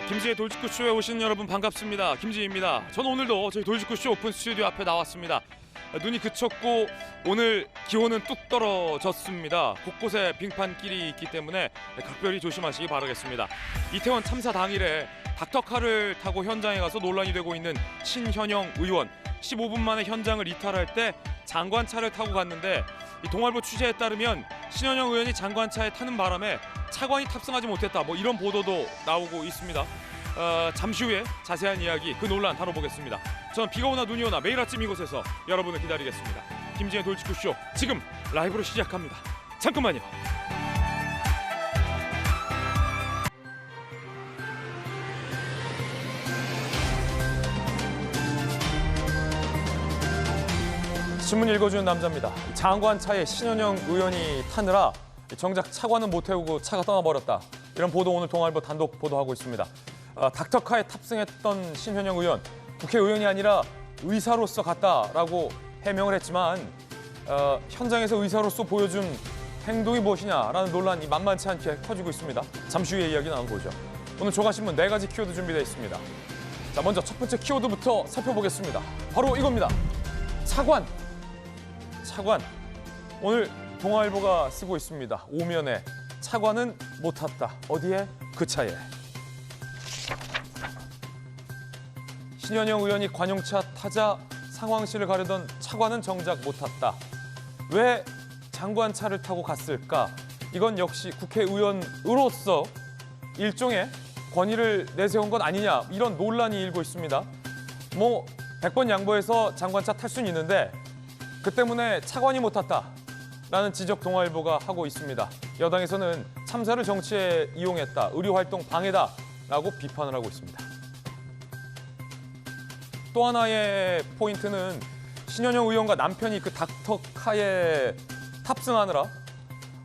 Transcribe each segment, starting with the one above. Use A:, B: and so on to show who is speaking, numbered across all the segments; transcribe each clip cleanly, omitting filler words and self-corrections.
A: 김지의 돌직구쇼에 오신 여러분 반갑습니다. 김지희입니다. 저는 오늘도 저희 돌직구쇼 오픈 스튜디오 앞에 나왔습니다. 눈이 그쳤고 오늘 기온은 뚝 떨어졌습니다. 곳곳에 빙판길이 있기 때문에 각별히 조심하시기 바라겠습니다. 이태원 참사 당일에 닥터카를 타고 현장에 가서 논란이 되고 있는 신현영 의원 15분 만에 현장을 이탈할 때 장관차를 타고 갔는데 이 동아일보 취재에 따르면 신현영 의원이 장관차에 타는 바람에 차관이 탑승하지 못했다, 이런 보도도 나오고 있습니다. 잠시 후에 자세한 이야기, 그 논란 다뤄보겠습니다. 저는 비가 오나 눈이 오나 매일 아침 이곳에서 여러분을 기다리겠습니다. 김지의 돌직구쇼 지금 라이브로 시작합니다. 잠깐만요. 신문 읽어주는 남자입니다. 장관차에 신현영 의원이 타느라 정작 차관은 못 태우고 차가 떠나버렸다. 이런 보도 오늘 동아일보 단독 보도하고 있습니다. 닥터카에 탑승했던 신현영 의원, 국회의원이 아니라 의사로서 갔다라고 해명을 했지만 현장에서 의사로서 보여준 행동이 무엇이냐라는 논란이 만만치 않게 커지고 있습니다. 잠시 후에 이야기 나눠보죠. 오늘 조간신문 4가지 키워드 준비되어 있습니다. 자, 먼저 첫 번째 키워드부터 살펴보겠습니다. 바로 이겁니다. 차관. 오늘 동아일보가 쓰고 있습니다. 오면에 차관은 못 탔다. 어디에? 그 차에. 신현영 의원이 관용차 타자 상황실을 가려던 차관은 정작 못 탔다. 왜 장관차를 타고 갔을까? 이건 역시 국회의원으로서 일종의 권위를 내세운 건 아니냐, 이런 논란이 일고 있습니다. 100번 양보해서 장관차 탈 수는 있는데 그 때문에 차관이 못 탔다라는 지적 동아일보가 하고 있습니다. 여당에서는 참사를 정치에 이용했다, 의료활동 방해다라고 비판을 하고 있습니다. 또 하나의 포인트는 신현영 의원과 남편이 그 닥터카에 탑승하느라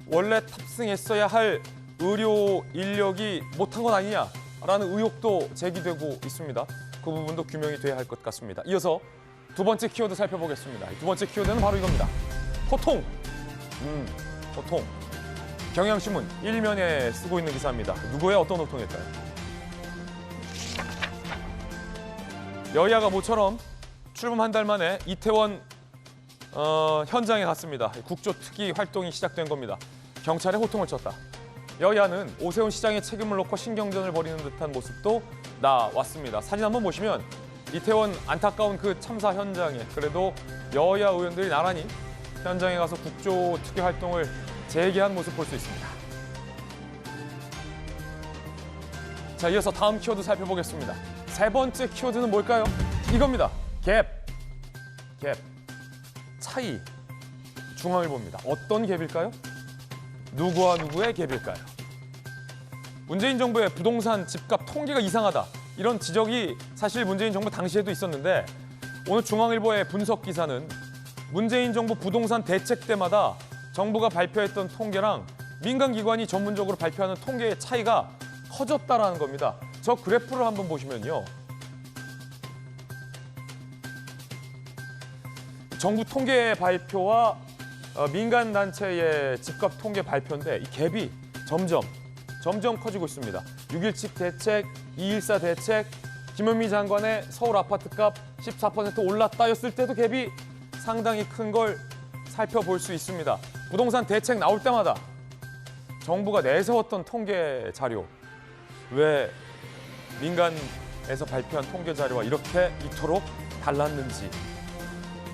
A: 원래 탑승했어야 할 의료 인력이 못한 건 아니냐라는 의혹도 제기되고 있습니다. 그 부분도 규명이 돼야 할 것 같습니다. 이어서 두 번째 키워드 살펴보겠습니다. 두 번째 키워드는 바로 이겁니다. 호통. 호통. 경향신문 1면에 쓰고 있는 기사입니다. 누구의 어떤 호통일까요? 여야가 모처럼 출범 한 달 만에 이태원 현장에 갔습니다. 국조특위 활동이 시작된 겁니다. 경찰에 호통을 쳤다. 여야는 오세훈 시장의 책임을 놓고 신경전을 벌이는 듯한 모습도 나왔습니다. 사진 한번 보시면 이태원 안타까운 그 참사 현장에 그래도 여야 의원들이 나란히 현장에 가서 국조특위 활동을 재개한 모습 볼 수 있습니다. 자, 이어서 다음 키워드 살펴보겠습니다. 세 번째 키워드는 뭘까요? 이겁니다. 갭. 차이. 중앙일보입니다. 어떤 갭일까요? 누구와 누구의 갭일까요? 문재인 정부의 부동산 집값 통계가 이상하다, 이런 지적이 사실 문재인 정부 당시에도 있었는데 오늘 중앙일보의 분석 기사는 문재인 정부 부동산 대책 때마다 정부가 발표했던 통계랑 민간기관이 전문적으로 발표하는 통계의 차이가 커졌다라는 겁니다. 저 그래프를 한번 보시면요. 정부 통계 발표와 민간단체의 집값 통계 발표인데 이 갭이 점점 커지고 있습니다. 6.17 대책, 2.14 대책, 김현미 장관의 서울 아파트값 14% 올랐다였을 때도 갭이 상당히 큰 걸 살펴볼 수 있습니다. 부동산 대책 나올 때마다 정부가 내세웠던 통계 자료, 왜 민간에서 발표한 통계 자료와 이토록 달랐는지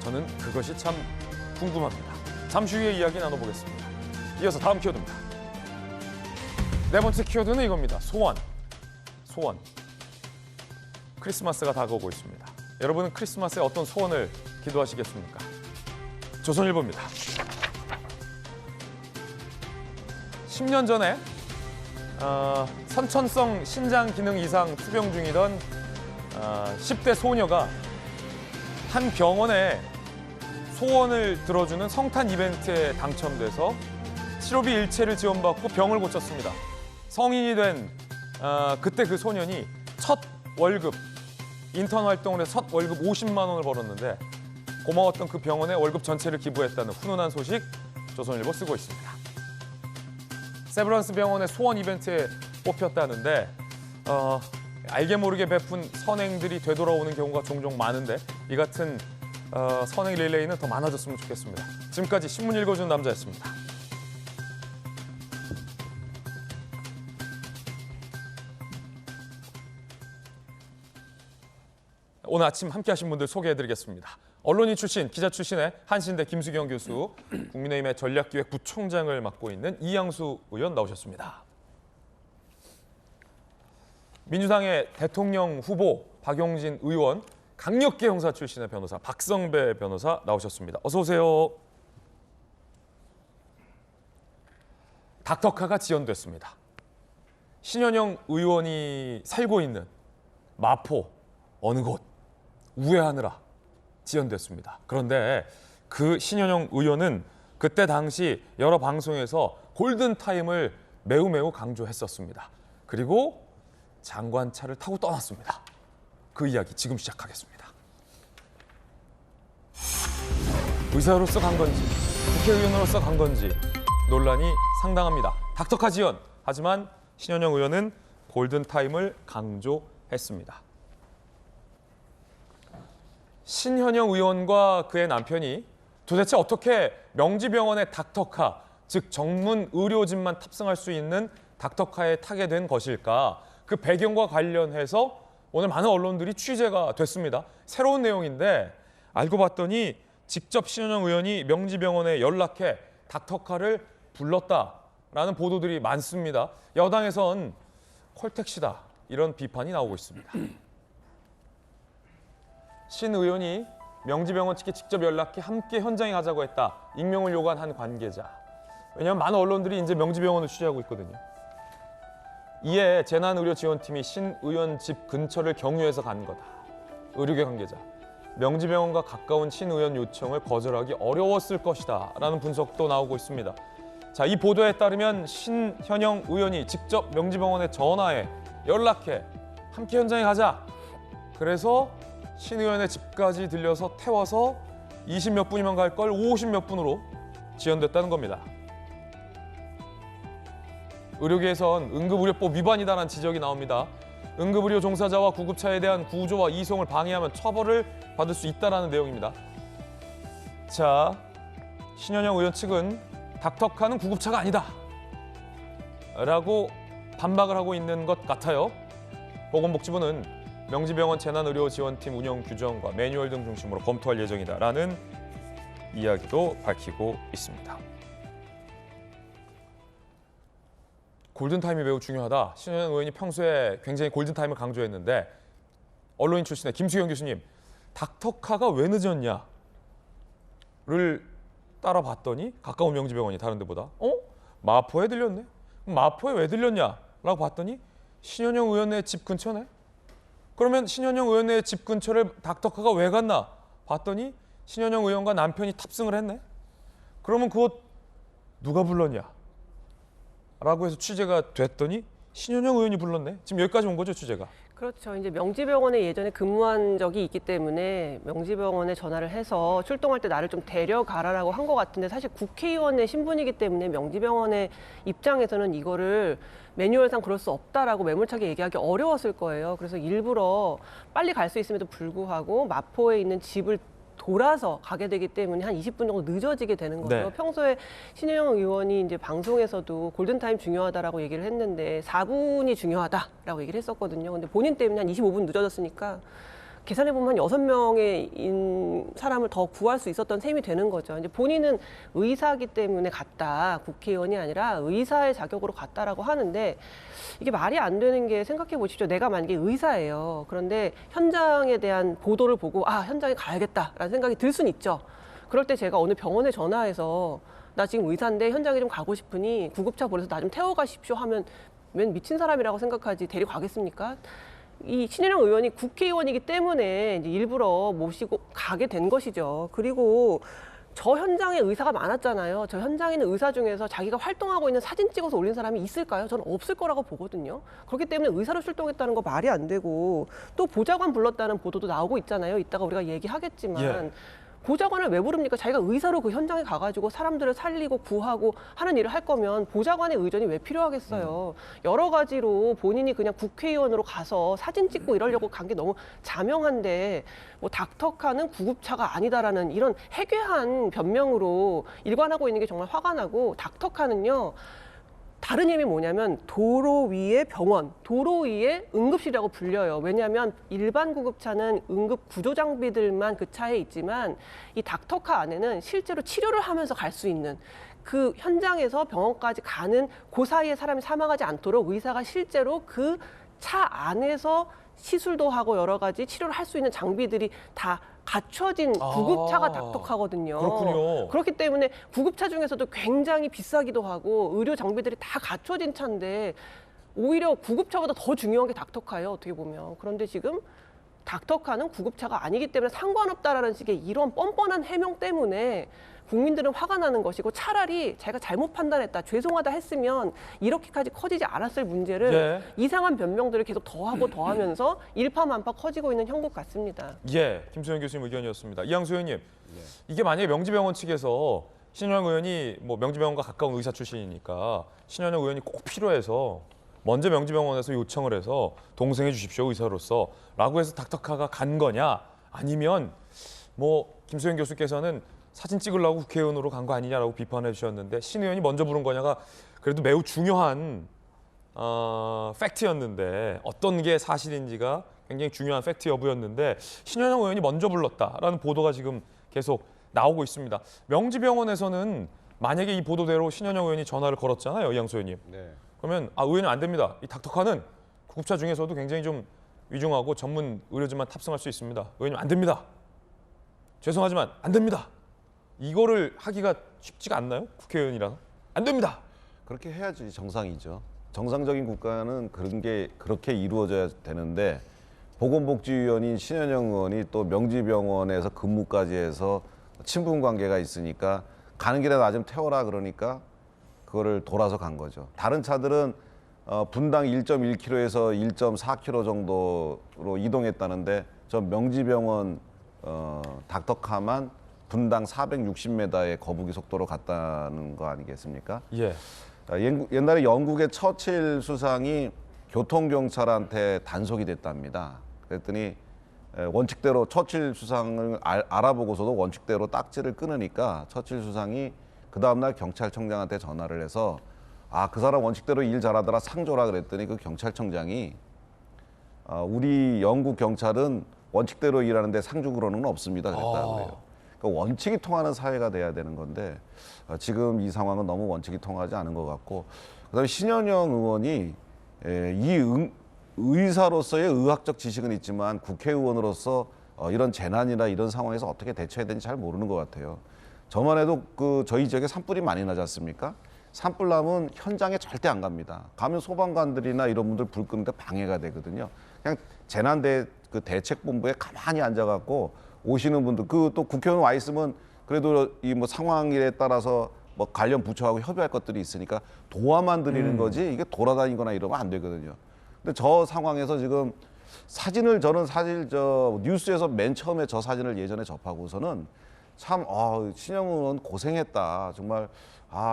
A: 저는 그것이 참 궁금합니다. 잠시 후에 이야기 나눠보겠습니다. 이어서 다음 키워드입니다. 네 번째 키워드는 이겁니다. 소원. 크리스마스가 다가오고 있습니다. 여러분은 크리스마스에 어떤 소원을 기도하시겠습니까? 조선일보입니다. 10년 전에 선천성 신장 기능 이상 투병 중이던 10대 소녀가 한 병원에 소원을 들어주는 성탄 이벤트에 당첨돼서 치료비 일체를 지원받고 병을 고쳤습니다. 성인이 된 그때 그 소년이 첫 월급, 인턴 활동을 해서 첫 월급 50만 원을 벌었는데 고마웠던 그 병원에 월급 전체를 기부했다는 훈훈한 소식 조선일보 쓰고 있습니다. 세브란스 병원의 소원 이벤트에 뽑혔다는데 알게 모르게 베푼 선행들이 되돌아오는 경우가 종종 많은데 이 같은 선행 릴레이는 더 많아졌으면 좋겠습니다. 지금까지 신문 읽어주는 남자였습니다. 오늘 아침 함께하신 분들 소개해드리겠습니다. 언론인 출신, 기자 출신의 한신대 김수경 교수, 국민의힘의 전략기획부총장을 맡고 있는 이양수 의원 나오셨습니다. 민주당의 대통령 후보 박용진 의원, 강력계 형사 출신의 변호사 박성배 변호사 나오셨습니다. 어서 오세요. 닥터카가 지연됐습니다. 신현영 의원이 살고 있는 마포 어느 곳 우회하느라 지연됐습니다. 그런데 그 신현영 의원은 그때 당시 여러 방송에서 골든타임을 매우 강조했었습니다. 그리고 장관차를 타고 떠났습니다. 그 이야기 지금 시작하겠습니다. 의사로서 간 건지 국회의원으로서 간 건지 논란이 상당합니다. 닥터카 지연. 하지만 신현영 의원은 골든타임을 강조했습니다. 신현영 의원과 그의 남편이 도대체 어떻게 명지병원의 닥터카, 즉 전문 의료진만 탑승할 수 있는 닥터카에 타게 된 것일까? 그 배경과 관련해서 오늘 많은 언론들이 취재가 됐습니다. 새로운 내용인데 알고 봤더니 직접 신현영 의원이 명지병원에 연락해 닥터카를 불렀다라는 보도들이 많습니다. 여당에선 콜택시다 이런 비판이 나오고 있습니다. 신 의원이 명지병원 측에 직접 연락해 함께 현장에 가자고 했다. 익명을 요구한 한 관계자. 왜냐하면 많은 언론들이 이제 명지병원을 취재하고 있거든요. 이에 재난의료지원팀이 신 의원 집 근처를 경유해서 간 거다. 의료계 관계자. 명지병원과 가까운 신 의원 요청을 거절하기 어려웠을 것이다. 라는 분석도 나오고 있습니다. 자, 이 보도에 따르면 신현영 의원이 직접 명지병원에 전화해 연락해 함께 현장에 가자. 그래서 신 의원의 집까지 들려서 태워서 20몇 분이면 갈 걸 50몇 분으로 지연됐다는 겁니다. 의료계에선 응급의료법 위반이다라는 지적이 나옵니다. 응급의료 종사자와 구급차에 대한 구조와 이송을 방해하면 처벌을 받을 수 있다는 내용입니다. 자, 신현영 의원 측은 닥터카는 구급차가 아니다 라고 반박을 하고 있는 것 같아요. 보건복지부는 명지병원 재난의료지원팀 운영 규정과 매뉴얼 등 중심으로 검토할 예정이다라는 이야기도 밝히고 있습니다. 골든타임이 매우 중요하다. 신현영 의원이 평소에 굉장히 골든타임을 강조했는데 언론인 출신의 김수경 교수님, 닥터카가 왜 늦었냐를 따라봤더니 가까운 명지병원이 다른 데보다 마포에 들렸네? 마포에 왜 들렸냐라고 봤더니 신현영 의원의 집 근처네? 그러면 신현영 의원의 집 근처를 닥터카가 왜 갔나 봤더니 신현영 의원과 남편이 탑승을 했네? 그러면 그것 누가 불렀냐? 라고 해서 취재가 됐더니 신현영 의원이 불렀네. 지금 여기까지 온 거죠, 취재가.
B: 그렇죠. 이제 명지병원에 예전에 근무한 적이 있기 때문에 명지병원에 전화를 해서 출동할 때 나를 좀 데려가라라고 한 것 같은데 사실 국회의원의 신분이기 때문에 명지병원의 입장에서는 이거를 매뉴얼상 그럴 수 없다라고 매몰차게 얘기하기 어려웠을 거예요. 그래서 일부러 빨리 갈 수 있음에도 불구하고 마포에 있는 집을 돌아서 가게 되기 때문에 한 20분 정도 늦어지게 되는 거죠.
A: 네.
B: 평소에 신현영 의원이 이제 방송에서도 골든타임 중요하다라고 얘기를 했는데 4분이 중요하다라고 얘기를 했었거든요. 근데 본인 때문에 한 25분 늦어졌으니까 계산해보면 한 6명의 사람을 더 구할 수 있었던 셈이 되는 거죠. 이제 본인은 의사기 때문에 갔다. 국회의원이 아니라 의사의 자격으로 갔다라고 하는데 이게 말이 안 되는 게 생각해 보십시오. 내가 만약에 의사예요. 그런데 현장에 대한 보도를 보고 현장에 가야겠다라는 생각이 들 수는 있죠. 그럴 때 제가 어느 병원에 전화해서 나 지금 의사인데 현장에 좀 가고 싶으니 구급차 보내서 나 좀 태워가십시오 하면 웬 미친 사람이라고 생각하지 데려가겠습니까? 이 신현영 의원이 국회의원이기 때문에 이제 일부러 모시고 가게 된 것이죠. 그리고 저 현장에 의사가 많았잖아요. 저 현장에 있는 의사 중에서 자기가 활동하고 있는 사진 찍어서 올린 사람이 있을까요? 저는 없을 거라고 보거든요. 그렇기 때문에 의사로 출동했다는 거 말이 안 되고 또 보좌관 불렀다는 보도도 나오고 있잖아요. 이따가 우리가 얘기하겠지만 보좌관을 왜 부릅니까? 자기가 의사로 그 현장에 가가지고 사람들을 살리고 구하고 하는 일을 할 거면 보좌관의 의전이 왜 필요하겠어요? 여러 가지로 본인이 그냥 국회의원으로 가서 사진 찍고 이러려고 간 게 너무 자명한데 뭐 닥터카는 구급차가 아니다라는 이런 해괴한 변명으로 일관하고 있는 게 정말 화가 나고, 닥터카는요. 다른 의미 뭐냐면 도로 위의 병원, 도로 위의 응급실이라고 불려요. 왜냐하면 일반 구급차는 응급 구조 장비들만 그 차에 있지만 이 닥터카 안에는 실제로 치료를 하면서 갈 수 있는, 그 현장에서 병원까지 가는 그 사이에 사람이 사망하지 않도록 의사가 실제로 그 차 안에서 시술도 하고 여러 가지 치료를 할 수 있는 장비들이 다 갖춰진 구급차가 닥터카거든요.
A: 그렇군요.
B: 그렇기 때문에 구급차 중에서도 굉장히 비싸기도 하고 의료 장비들이 다 갖춰진 차인데 오히려 구급차보다 더 중요한 게 닥터카예요, 어떻게 보면. 그런데 지금 닥터카는 구급차가 아니기 때문에 상관없다라는 식의 이런 뻔뻔한 해명 때문에 국민들은 화가 나는 것이고, 차라리 자기가 잘못 판단했다, 죄송하다 했으면 이렇게까지 커지지 않았을 문제를
A: 예.
B: 이상한 변명들을 계속 더하고 더하면서 일파만파 커지고 있는 형국 같습니다.
A: 예, 김소연 교수님 의견이었습니다. 이양수 의원님, 이게 만약에 명지병원 측에서 신현영 의원이 뭐 명지병원과 가까운 의사 출신이니까 신현영 의원이 꼭 필요해서 먼저 명지병원에서 요청을 해서 동생해 주십시오, 의사로서 라고 해서 닥터카가 간 거냐, 아니면 뭐 김소연 교수께서는 사진 찍으려고 국회의원으로 간 거 아니냐라고 비판해 주셨는데, 신 의원이 먼저 부른 거냐가 그래도 매우 중요한 팩트였는데, 어떤 게 사실인지가 굉장히 중요한 팩트 여부였는데 신현영 의원이 먼저 불렀다라는 보도가 지금 계속 나오고 있습니다. 명지병원에서는 만약에 이 보도대로 신현영 의원이 전화를 걸었잖아요, 이양수 의원님.
C: 네.
A: 그러면 의원님 안 됩니다. 이 닥터카는 구급차 중에서도 굉장히 좀 위중하고 전문 의료진만 탑승할 수 있습니다. 의원님 안 됩니다. 죄송하지만 안 됩니다. 이거를 하기가 쉽지가 않나요? 국회의원이라서. 안 됩니다.
C: 그렇게 해야지 정상이죠. 정상적인 국가는 그런 게 그렇게 이루어져야 되는데, 보건복지위원인 신현영 의원이 또 명지병원에서 근무까지 해서 친분 관계가 있으니까 가는 길에 나 좀 태워라 그러니까 그거를 돌아서 간 거죠. 다른 차들은 분당 1.1km에서 1.4km 정도로 이동했다는데, 저 명지병원 닥터카만 분당 460m의 거북이 속도로 갔다는 거 아니겠습니까?
A: 예.
C: 옛날에 영국의 처칠 수상이 교통경찰한테 단속이 됐답니다. 그랬더니 원칙대로 처칠 수상을 알아보고서도 원칙대로 딱지를 끊으니까 처칠 수상이 그 다음날 경찰청장한테 전화를 해서 그 사람 원칙대로 일 잘하더라, 상 줘라 그랬더니 그 경찰청장이 우리 영국 경찰은 원칙대로 일하는데 상 주고 그러는 건 없습니다 그랬다고 해요. 그러니까 원칙이 통하는 사회가 돼야 되는 건데 지금 이 상황은 너무 원칙이 통하지 않은 것 같고, 그다음에 신현영 의원이 의사로서의 의학적 지식은 있지만 국회의원으로서 이런 재난이나 이런 상황에서 어떻게 대처해야 되는지 잘 모르는 것 같아요. 저만 해도 저희 지역에 산불이 많이 나지 않습니까? 산불 나면 현장에 절대 안 갑니다. 가면 소방관들이나 이런 분들 불 끄는데 방해가 되거든요. 그냥 대책본부에 가만히 앉아갖고 오시는 분들, 또 국회의원 와 있으면 그래도 이 뭐 상황에 따라서 뭐 관련 부처하고 협의할 것들이 있으니까 도와만 드리는 거지, 이게 돌아다니거나 이러면 안 되거든요. 근데 저 상황에서 지금 저는 사실 뉴스에서 맨 처음에 저 사진을 예전에 접하고서는 참 신영 의원 고생했다, 정말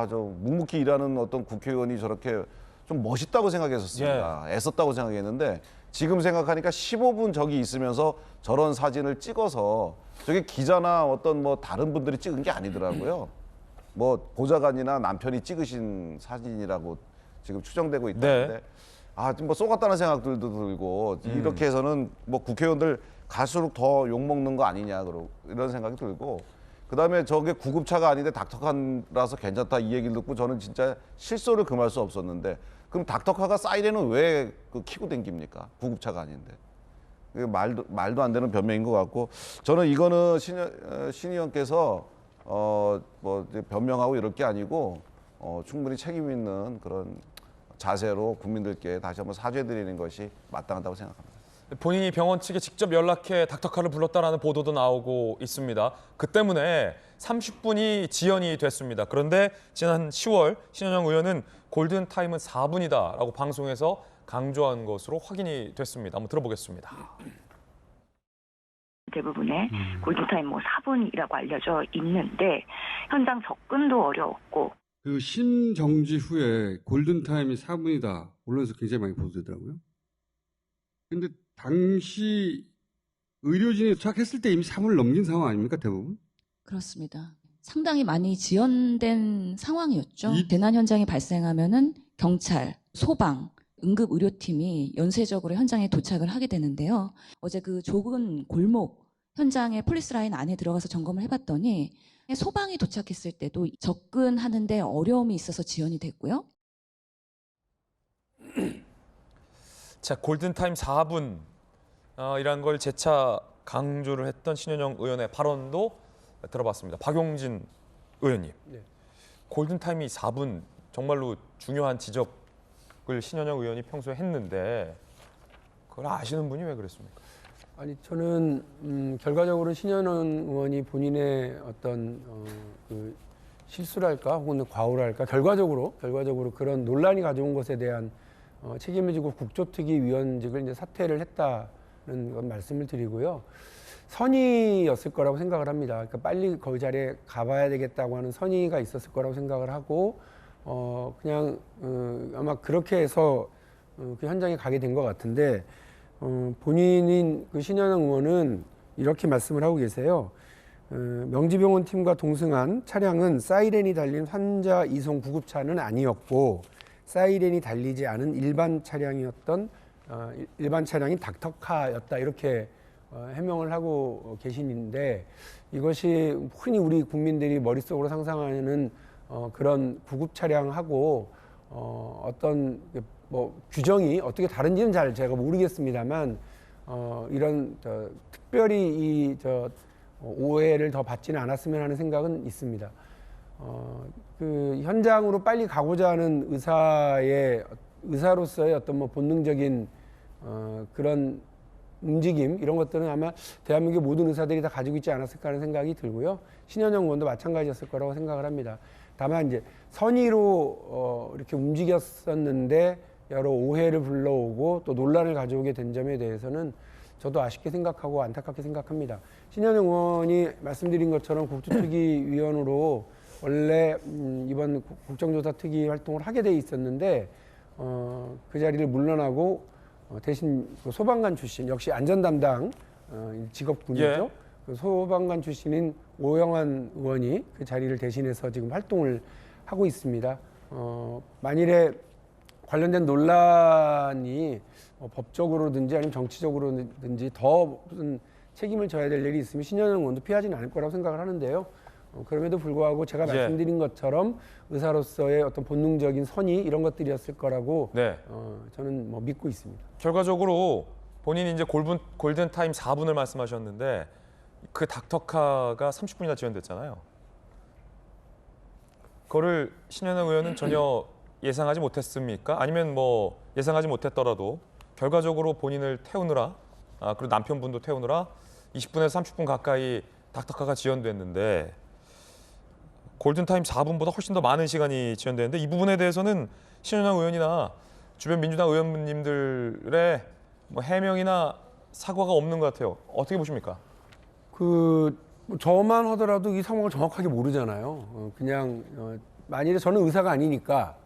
C: 저 묵묵히 일하는 어떤 국회의원이 저렇게 좀 멋있다고 생각했었습니다. 애썼다고 생각했는데, 지금 생각하니까 15분 저기 있으면서 저런 사진을 찍어서 저게 기자나 어떤 뭐 다른 분들이 찍은 게 아니더라고요. 뭐 보좌관이나 남편이 찍으신 사진이라고 지금 추정되고 있다는데, 지금 뭐 쏘갔다는 생각들도 들고, 이렇게 해서는 뭐 국회의원들 갈수록 더 욕먹는 거 아니냐, 이런 생각이 들고, 그다음에 저게 구급차가 아닌데 닥터카라서 괜찮다 이 얘기를 듣고 저는 진짜 실소를 금할 수 없었는데, 그럼 닥터카가 사이렌은 왜 키고 댕깁니까? 구급차가 아닌데. 말도 안 되는 변명인 것 같고, 저는 이거는 신 의원께서 뭐 변명하고 이럴 게 아니고 충분히 책임 있는 그런 자세로 국민들께 다시 한번 사죄드리는 것이 마땅하다고 생각합니다.
A: 본인이 병원 측에 직접 연락해 닥터카를 불렀다라는 보도도 나오고 있습니다. 그 때문에 30분이 지연이 됐습니다. 그런데 지난 10월 신현영 의원은 골든타임은 4분이다라고 방송에서 강조한 것으로 확인이 됐습니다. 한번 들어보겠습니다.
D: 대부분의 골든타임 4분이라고 알려져 있는데 현장 접근도 어려웠고
E: 그 신정지 후에 골든타임이 4분이다. 언론에서 굉장히 많이 보도되더라고요. 근데 당시 의료진이 도착했을 때 이미 3분을 넘긴 상황 아닙니까, 대부분?
F: 그렇습니다. 상당히 많이 지연된 상황이었죠. 재난 현장이 발생하면은 경찰, 소방, 응급의료팀이 연쇄적으로 현장에 도착을 하게 되는데요. 어제 그 좁은 골목 현장의 폴리스라인 안에 들어가서 점검을 해봤더니 소방이 도착했을 때도 접근하는데 어려움이 있어서 지연이 됐고요.
A: 자, 골든타임 4분 이란 걸 재차 강조를 했던 신현영 의원의 발언도 들어봤습니다. 박용진 의원님,
G: 네.
A: 골든타임이 4분 정말로 중요한 지적을 신현영 의원이 평소에 했는데 그걸 아시는 분이 왜 그랬습니까?
G: 아니 저는 결과적으로 신현영 의원이 본인의 어떤 그 실수랄까 혹은 과오랄까 결과적으로 그런 논란이 가져온 것에 대한 책임을 지고 국조특위 위원직을 이제 사퇴를 했다는 건 말씀을 드리고요. 선의였을 거라고 생각을 합니다. 그러니까 빨리 그 자리에 가봐야 되겠다고 하는 선의가 있었을 거라고 생각을 하고 그냥 아마 그렇게 해서 그 현장에 가게 된 것 같은데 본인인 그 신현영 의원은 이렇게 말씀을 하고 계세요. 명지병원 팀과 동승한 차량은 사이렌이 달린 환자 이송 구급차는 아니었고 사이렌이 달리지 않은 일반 차량이었던 일반 차량인 닥터카였다 이렇게 해명을 하고 계시는데 이것이 흔히 우리 국민들이 머릿속으로 상상하는 그런 구급 차량하고 어떤 뭐 규정이 어떻게 다른지는 잘 제가 모르겠습니다만 이런 특별히 이 오해를 더 받지는 않았으면 하는 생각은 있습니다. 그 현장으로 빨리 가고자 하는 의사로서의 어떤 뭐 본능적인 그런 움직임 이런 것들은 아마 대한민국 모든 의사들이 다 가지고 있지 않았을까 하는 생각이 들고요. 신현영 의원도 마찬가지였을 거라고 생각을 합니다. 다만 이제 선의로 이렇게 움직였었는데 여러 오해를 불러오고 또 논란을 가져오게 된 점에 대해서는 저도 아쉽게 생각하고 안타깝게 생각합니다. 신현영 의원이 말씀드린 것처럼 국조특위위원으로 원래 이번 국정조사 특위 활동을 하게 돼 있었는데 그 자리를 물러나고 대신 그 소방관 출신 역시 안전 담당 직업군이죠.
A: 예.
G: 그 소방관 출신인 오영환 의원이 그 자리를 대신해서 지금 활동을 하고 있습니다. 만일에 관련된 논란이 법적으로든지 아니면 정치적으로든지 더 무슨 책임을 져야 될 일이 있으면 신현영 의원도 피하지는 않을 거라고 생각을 하는데요. 그럼에도 불구하고 제가 말씀드린 것처럼 의사로서의 어떤 본능적인 선의 이런 것들이었을 거라고
A: 네.
G: 저는 뭐 믿고 있습니다.
A: 결과적으로 본인이 이제 골든타임 4분을 말씀하셨는데 그 닥터카가 30분이나 지연됐잖아요. 그거를 신현영 의원은 전혀 예상하지 못했습니까? 아니면 뭐 예상하지 못했더라도 결과적으로 본인을 태우느라 그리고 남편분도 태우느라 20분에서 30분 가까이 닥터카가 지연됐는데 골든타임 4분보다 훨씬 더 많은 시간이 지연되는데 이 부분에 대해서는 신현영 의원이나 주변 민주당 의원님들의 뭐 해명이나 사과가 없는 것 같아요. 어떻게 보십니까?
G: 저만 하더라도 이 상황을 정확하게 모르잖아요. 그냥 만일에 저는 의사가 아니니까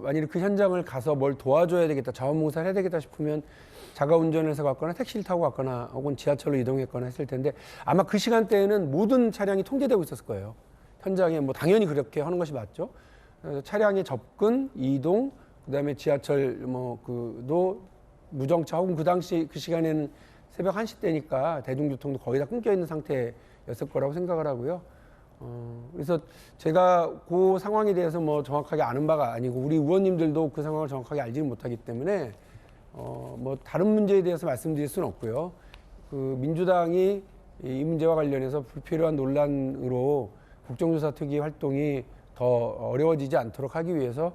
G: 만일에 그 현장을 가서 뭘 도와줘야 되겠다, 자원봉사를 해야 되겠다 싶으면 자가 운전을 해서 갔거나 택시를 타고 갔거나 혹은 지하철로 이동했거나 했을 텐데 아마 그 시간대에는 모든 차량이 통제되고 있었을 거예요. 현장에 뭐 당연히 그렇게 하는 것이 맞죠. 차량의 접근, 이동, 그다음에 지하철 그도 무정차 혹은 그 당시 그 시간에는 새벽 1시 때니까 대중교통도 거의 다 끊겨 있는 상태였을 거라고 생각을 하고요. 그래서 제가 그 상황에 대해서 뭐 정확하게 아는 바가 아니고 우리 의원님들도 그 상황을 정확하게 알지는 못하기 때문에 뭐 다른 문제에 대해서 말씀드릴 수는 없고요. 그 민주당이 이 문제와 관련해서 불필요한 논란으로 국정조사특위 활동이 더 어려워지지 않도록 하기 위해서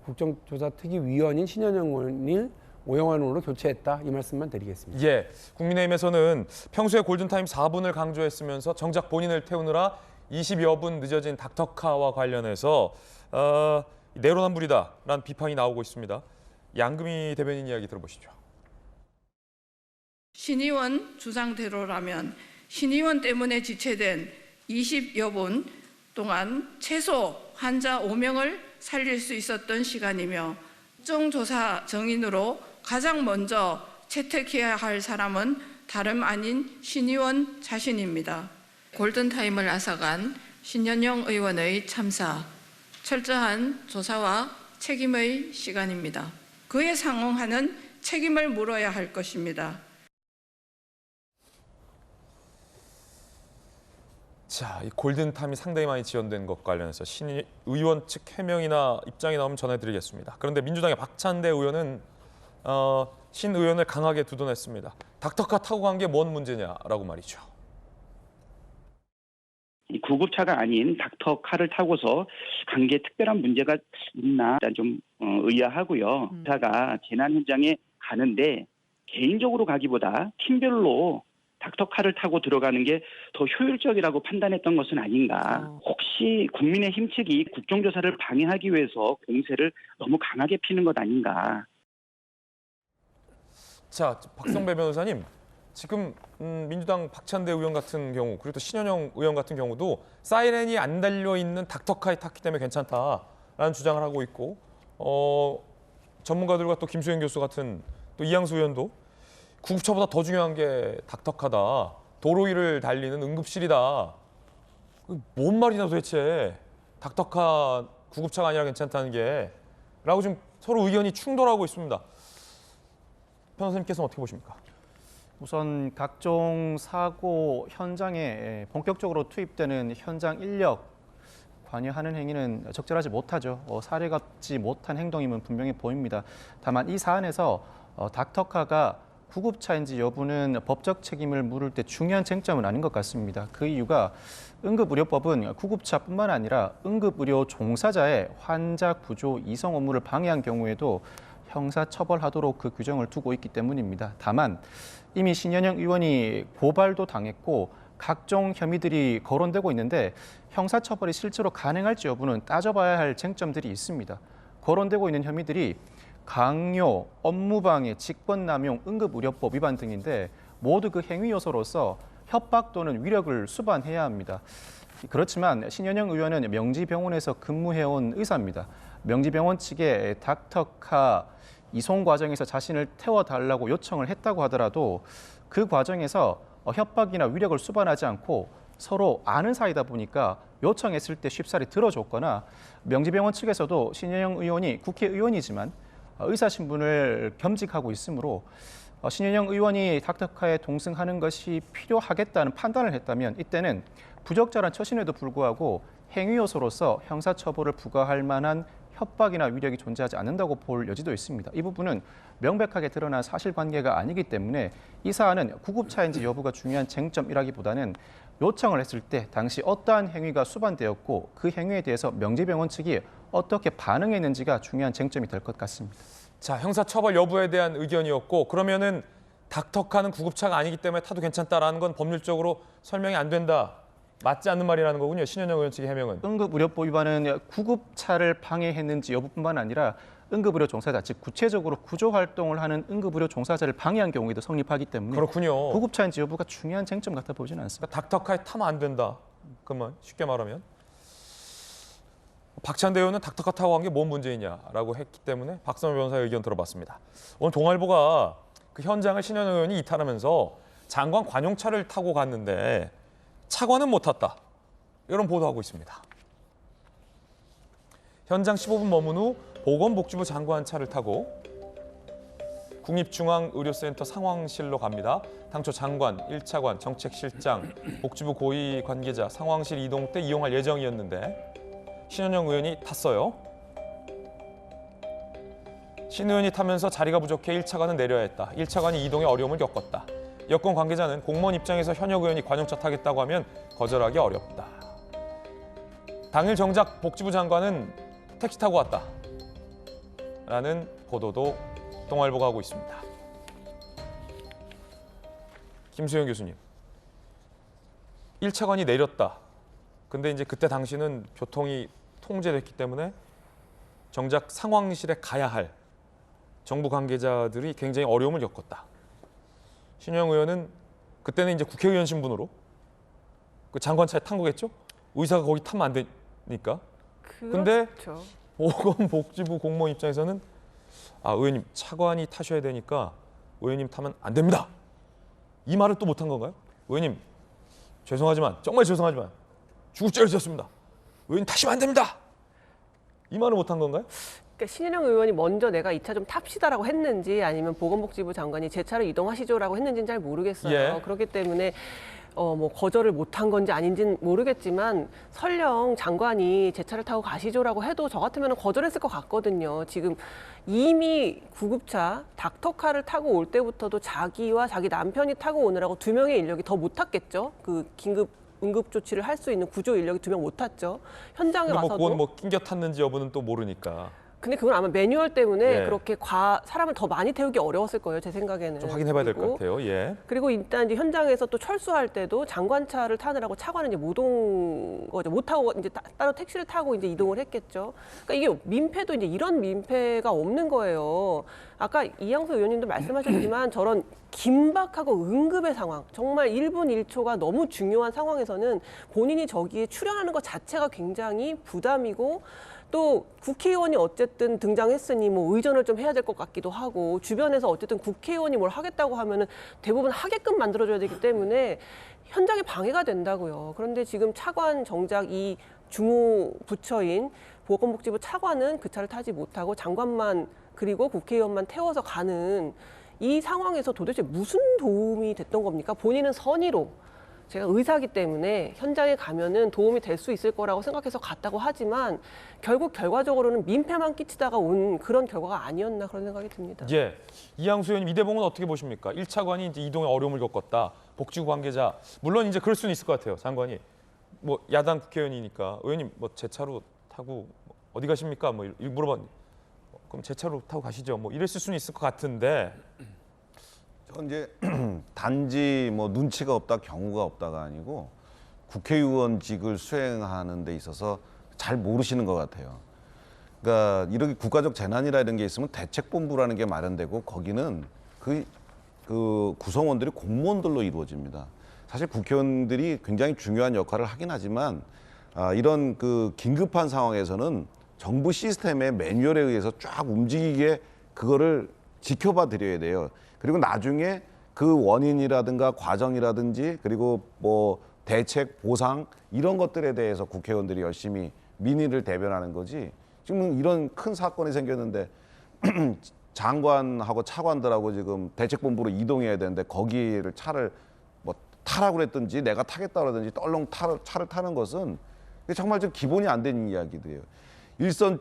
G: 국정조사특위위원인 신현영 의원을 오영환 의원으로 교체했다 이 말씀만 드리겠습니다.
A: 예, 국민의힘에서는 평소에 골든타임 4분을 강조했으면서 정작 본인을 태우느라 20여 분 늦어진 닥터카와 관련해서 내로남불이다라는 비판이 나오고 있습니다. 양금희 대변인 이야기 들어보시죠.
H: 신의원 주장대로라면 신의원 때문에 지체된 20여 분 동안 최소 환자 5명을 살릴 수 있었던 시간이며 국정조사 정인으로 가장 먼저 채택해야 할 사람은 다름 아닌 신의원 자신입니다. 골든타임을 앗아간 신현영 의원의 참사, 철저한 조사와 책임의 시간입니다. 그에 상응하는 책임을 물어야 할 것입니다.
A: 자, 이 골든타임이 상당히 많이 지연된 것 관련해서 신 의원 측 해명이나 입장이 나오면 전해드리겠습니다. 그런데 민주당의 박찬대 의원은 신 의원을 강하게 두둔했습니다. 닥터카 타고 간 게 뭔 문제냐라고 말이죠.
I: 이 구급차가 아닌 닥터카를 타고서 간 게 특별한 문제가 있나 일단 좀 의아하고요. 차가 재난 현장에 가는데 개인적으로 가기보다 팀별로 닥터카를 타고 들어가는 게 더 효율적이라고 판단했던 것은 아닌가. 혹시 국민의힘 측이 국정조사를 방해하기 위해서 공세를 너무 강하게 피는 것 아닌가.
A: 자, 박성배 변호사님, 지금 민주당 박찬대 의원 같은 경우 그리고 또 신현영 의원 같은 경우도 사이렌이 안 달려있는 닥터카에 탔기 때문에 괜찮다라는 주장을 하고 있고 전문가들과 또 김수현 교수 같은 또 이양수 의원도 구급차보다 더 중요한 게 닥터카다. 도로 위를 달리는 응급실이다. 뭔 말이냐 도대체. 닥터카 구급차가 아니라 괜찮다는 게. 라고 지금 서로 의견이 충돌하고 있습니다. 변호사님께서는 어떻게 보십니까?
J: 우선 각종 사고 현장에 본격적으로 투입되는 현장 인력 관여하는 행위는 적절하지 못하죠. 사례같지 못한 행동임은 분명히 보입니다. 다만 이 사안에서 닥터카가 구급차인지 여부는 법적 책임을 물을 때 중요한 쟁점은 아닌 것 같습니다. 그 이유가 응급의료법은 구급차뿐만 아니라 응급의료 종사자의 환자 구조 이송 업무를 방해한 경우에도 형사처벌하도록 그 규정을 두고 있기 때문입니다. 다만 이미 신현영 의원이 고발도 당했고 각종 혐의들이 거론되고 있는데 형사처벌이 실제로 가능할지 여부는 따져봐야 할 쟁점들이 있습니다. 거론되고 있는 혐의들이 강요, 업무방해, 직권남용, 응급의료법 위반 등인데 모두 그 행위 요소로서 협박 또는 위력을 수반해야 합니다. 그렇지만 신현영 의원은 명지병원에서 근무해온 의사입니다. 명지병원 측에 닥터카 이송 과정에서 자신을 태워달라고 요청을 했다고 하더라도 그 과정에서 협박이나 위력을 수반하지 않고 서로 아는 사이다 보니까 요청했을 때 쉽사리 들어줬거나 명지병원 측에서도 신현영 의원이 국회의원이지만 의사 신분을 겸직하고 있으므로 신현영 의원이 닥터카에 동승하는 것이 필요하겠다는 판단을 했다면 이때는 부적절한 처신에도 불구하고 행위 요소로서 형사처벌을 부과할 만한 협박이나 위력이 존재하지 않는다고 볼 여지도 있습니다. 이 부분은 명백하게 드러난 사실관계가 아니기 때문에 이 사안은 구급차인지 여부가 중요한 쟁점이라기보다는 요청을 했을 때 당시 어떠한 행위가 수반되었고 그 행위에 대해서 명지병원 측이 어떻게 반응했는지가 중요한 쟁점이 될 것 같습니다.
A: 자, 형사처벌 여부에 대한 의견이었고 그러면은 닥터카는 구급차가 아니기 때문에 타도 괜찮다라는 건 법률적으로 설명이 안 된다. 맞지 않는 말이라는 거군요. 신현영 의원 측의 해명은.
J: 응급의료법 위반은 구급차를 방해했는지 여부뿐만 아니라 응급의료 종사자, 즉 구체적으로 구조활동을 하는 응급의료 종사자를 방해한 경우에도 성립하기 때문에
A: 그렇군요.
J: 구급차인지 여부가 중요한 쟁점 같아 보이지는 않습니다.
A: 그러니까 닥터카에 타면 안 된다. 그러면 쉽게 말하면. 박찬대 의원은 닥터카 타고 간 게 뭔 문제이냐라고 했기 때문에 박성호 변호사의 의견 들어봤습니다. 오늘 동아일보가 그 현장을 신현영 의원이 이탈하면서 장관 관용차를 타고 갔는데 차관은 못 탔다. 이런 보도하고 있습니다. 현장 15분 머문 후 보건복지부 장관 차를 타고 국립중앙의료센터 상황실로 갑니다. 당초 장관, 1차관, 정책실장, 복지부 고위 관계자 상황실 이동 때 이용할 예정이었는데 신현영 의원이 탔어요. 신 의원이 타면서 자리가 부족해 1차관은 내려야 했다. 1차관이 이동에 어려움을 겪었다. 여권 관계자는 공무원 입장에서 현역 의원이 관용차 타겠다고 하면 거절하기 어렵다. 당일 정작 복지부 장관은 택시 타고 왔다. 라는 보도도 동아일보가 하고 있습니다. 김수현 교수님, 1차관이 내렸다. 근데 이제 그때 당시는 교통이 통제됐기 때문에 정작 상황실에 가야 할 정부 관계자들이 굉장히 어려움을 겪었다. 신영 의원은 그때는 이제 국회의원 신분으로 그 장관차에 탄 거겠죠? 의사가 거기 타면 안 되니까. 근데
B: 그렇죠.
A: 보건복지부 공무원 입장에서는 의원님 차관이 타셔야 되니까 의원님 타면 안 됩니다. 이 말을 또 못한 건가요? 의원님 죄송하지만 정말 죄송하지만 죽을 죄를 졌습니다. 의원님 타시면 안 됩니다. 이 말을 못한 건가요?
B: 그러니까 신인영 의원이 먼저 내가 이 차 좀 탑시다라고 했는지 아니면 보건복지부 장관이 제 차를 이동하시죠라고 했는지는 잘 모르겠어요.
A: 예.
B: 그렇기 때문에 뭐 거절을 못한 건지 아닌지는 모르겠지만 설령 장관이 제 차를 타고 가시죠라고 해도 저 같으면 거절했을 것 같거든요. 지금 이미 구급차 닥터카를 타고 올 때부터도 자기와 자기 남편이 타고 오느라고 2명의 인력이 더 못 탔겠죠. 그 긴급 응급 조치를 할 수 있는 구조 인력이 2명 못 탔죠. 현장에
A: 근데
B: 와서도
A: 그건 뭐 낑겨 탔는지 여부는 또 모르니까
B: 근데 그건 아마 매뉴얼 때문에
A: 예.
B: 그렇게 사람을 더 많이 태우기 어려웠을 거예요. 제 생각에는.
A: 좀 확인해봐야 될 것 같아요. 예.
B: 그리고 일단 이제 현장에서 또 철수할 때도 장관차를 타느라고 차관은 이제 못 온 거죠. 못 타고 이제 따로 택시를 타고 이제 이동을 했겠죠. 그러니까 이게 민폐도 이제 이런 민폐가 없는 거예요. 아까 이양수 의원님도 말씀하셨지만 저런 긴박하고 응급의 상황, 정말 1분 1초가 너무 중요한 상황에서는 본인이 저기에 출연하는 것 자체가 굉장히 부담이고 또 국회의원이 어쨌든 등장했으니 뭐 의전을 좀 해야 될 것 같기도 하고 주변에서 어쨌든 국회의원이 뭘 하겠다고 하면은 대부분 하게끔 만들어줘야 되기 때문에 현장에 방해가 된다고요. 그런데 지금 차관 정작 이 주무 부처인 보건복지부 차관은 그 차를 타지 못하고 장관만 그리고 국회의원만 태워서 가는 이 상황에서 도대체 무슨 도움이 됐던 겁니까? 본인은 선의로 제가 의사이기 때문에 현장에 가면은 도움이 될 수 있을 거라고 생각해서 갔다고 하지만 결국 결과적으로는 민폐만 끼치다가 온 그런 결과가 아니었나 그런 생각이 듭니다.
A: 예. 이양수 의원님 이 대목은 어떻게 보십니까? 1차관이 이제 이동에 어려움을 겪었다. 복지부 관계자 물론 이제 그럴 수는 있을 것 같아요. 장관이 뭐 야당 국회의원이니까 의원님 뭐 제 차로 타고 어디 가십니까? 뭐 물어봤는데 그럼 제 차로 타고 가시죠. 뭐 이랬을 수는 있을 것 같은데.
C: 전 이제 단지 뭐 눈치가 없다, 경우가 없다가 아니고 국회의원직을 수행하는 데 있어서 잘 모르시는 것 같아요. 그러니까 이렇게 국가적 재난이라 이런 게 있으면 대책본부라는 게 마련되고 거기는 그 구성원들이 공무원들로 이루어집니다. 사실 국회의원들이 굉장히 중요한 역할을 하긴 하지만 이런 그 긴급한 상황에서는 정부 시스템의 매뉴얼에 의해서 쫙 움직이게 그거를 지켜봐 드려야 돼요. 그리고 나중에 그 원인이라든가 과정이라든지 그리고 뭐 대책, 보상 이런 것들에 대해서 국회의원들이 열심히 민의를 대변하는 거지. 지금 이런 큰 사건이 생겼는데 장관하고 차관들하고 지금 대책본부로 이동해야 되는데 거기를 차를 뭐 타라고 그랬든지 내가 타겠다 그러든지 떨렁 차를 타는 것은 정말 좀 기본이 안 된 이야기들이에요. 일선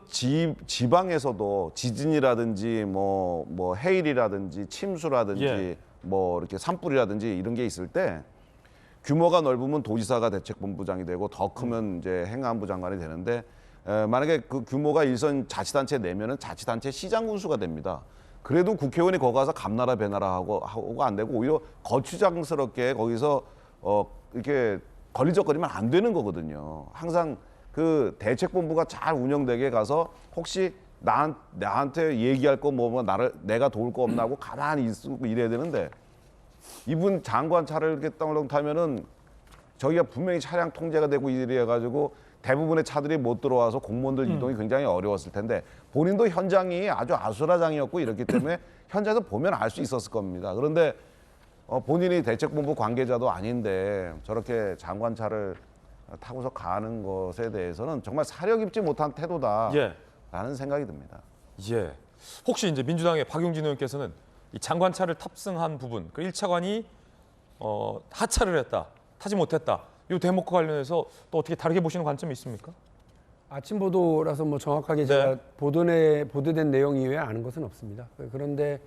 C: 지방에서도 지진이라든지 뭐 해일이라든지 침수라든지
A: 예.
C: 뭐 이렇게 산불이라든지 이런 게 있을 때 규모가 넓으면 도지사가 대책본부장이 되고 더 크면 이제 행안부 장관이 되는데 만약에 그 규모가 일선 자치단체 내면은 자치단체 시장 군수가 됩니다. 그래도 국회의원이 거기 가서 감나라 배나라 하고 안 되고 오히려 거추장스럽게 거기서 이렇게 걸리적거리면 안 되는 거거든요. 항상 그 대책본부가 잘 운영되게 가서 혹시 나한테 얘기할 거 뭐 내가 도울 거 없나 하고 가만히 있고 이래야 되는데 이분 장관 차를 이렇게 땅땅 타면은 저기가 분명히 차량 통제가 되고 이래 가지고 대부분의 차들이 못 들어와서 공무원들 이동이 굉장히 어려웠을 텐데 본인도 현장이 아주 아수라장이었고 이렇기 때문에 현장에서 보면 알 수 있었을 겁니다. 그런데 본인이 대책본부 관계자도 아닌데 저렇게 장관 차를 타고서 가는 것에 대해서는 정말 사려 깊지 못한 태도다라는
A: 예.
C: 생각이 듭니다.
A: 예. 혹시 이제 민주당의 박용진 의원께서는 이 장관차를 탑승한 부분, 그 1차관이 하차를 했다, 타지 못했다. 이 대목과 관련해서 또 어떻게 다르게 보시는 관점이 있습니까?
G: 아침 보도라서 뭐 정확하게 제가 보도된 내용 이외에 아는 것은 없습니다. 그런데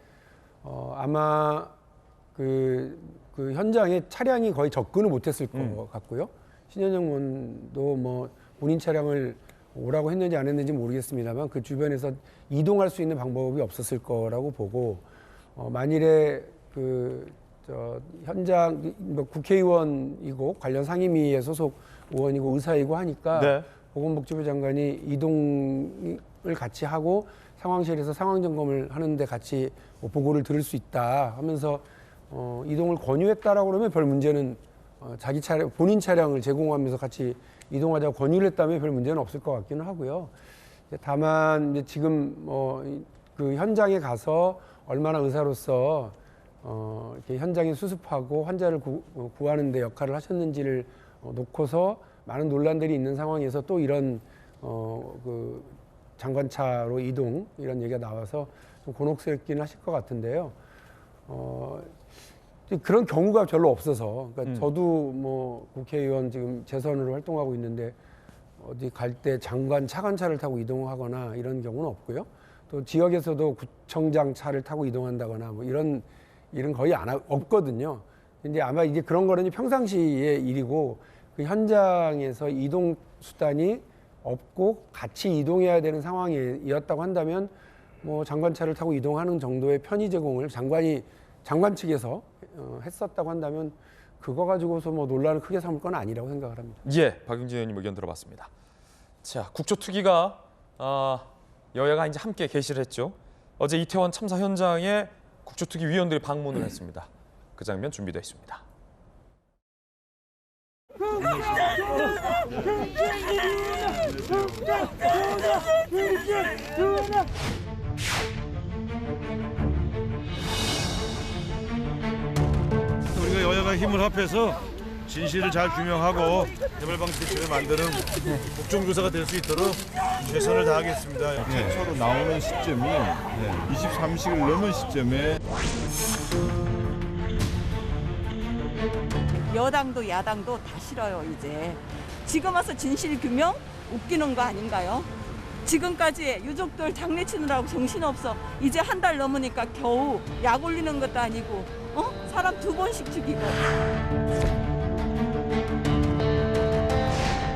G: 아마 그 현장에 차량이 거의 접근을 못했을 것 같고요. 신현영 의원도 뭐 본인 차량을 오라고 했는지 안 했는지 모르겠습니다만 그 주변에서 이동할 수 있는 방법이 없었을 거라고 보고 만일에 현장 뭐 국회의원이고 관련 상임위의 소속 의원이고 의사이고 하니까 보건복지부 장관이 이동을 같이 하고 상황실에서 상황 점검을 하는데 같이 보고를 들을 수 있다 하면서 이동을 권유했다라고 그러면 별 문제는 자기 차량, 본인 차량을 제공하면서 같이 이동하자고 권유를 했다면 별 문제는 없을 것 같기는 하고요. 다만 이제 지금 그 현장에 가서 얼마나 의사로서 이렇게 현장에 수습하고 환자를 구하는 데 역할을 하셨는지를 놓고서 많은 논란들이 있는 상황에서 또 이런 그 장관차로 이동 이런 얘기가 나와서 좀 곤혹스럽긴 하실 것 같은데요. 그런 경우가 별로 없어서, 그러니까 저도 뭐 국회의원 지금 재선으로 활동하고 있는데 어디 갈 때 장관 차관차를 타고 이동하거나 이런 경우는 없고요. 또 지역에서도 구청장 차를 타고 이동한다거나 뭐 이런 일은 거의 없거든요. 근데 아마 이제 그런 거는 평상시의 일이고 그 현장에서 이동 수단이 없고 같이 이동해야 되는 상황이었다고 한다면 뭐 장관차를 타고 이동하는 정도의 편의 제공을 장관 측에서 했었다고 한다면 그거 가지고서 뭐 논란을 크게 삼을 건 아니라고 생각을 합니다.
A: 예, 박용진 의원님 의견 들어봤습니다. 자, 국조특위가 여야가 이제 함께 개시를 했죠. 어제 이태원 참사 현장에 국조특위 위원들이 방문을 했습니다. 그 장면 준비되어 있습니다.
K: 우리가 여야가 힘을 합해서 진실을 잘 규명하고 재발방 제출을 만드는 국정조사가 될 수 있도록 최선을 다하겠습니다.
L: 최초로 나오는 시점이 23시를 넘은 시점에
M: 여당도 야당도 다 싫어요. 이제 지금 와서 진실 규명 웃기는 거 아닌가요? 지금까지 유족들 장례치느라고 정신없어. 이제 한 달 넘으니까 겨우 약 올리는 것도 아니고 사람 2번씩 죽이고.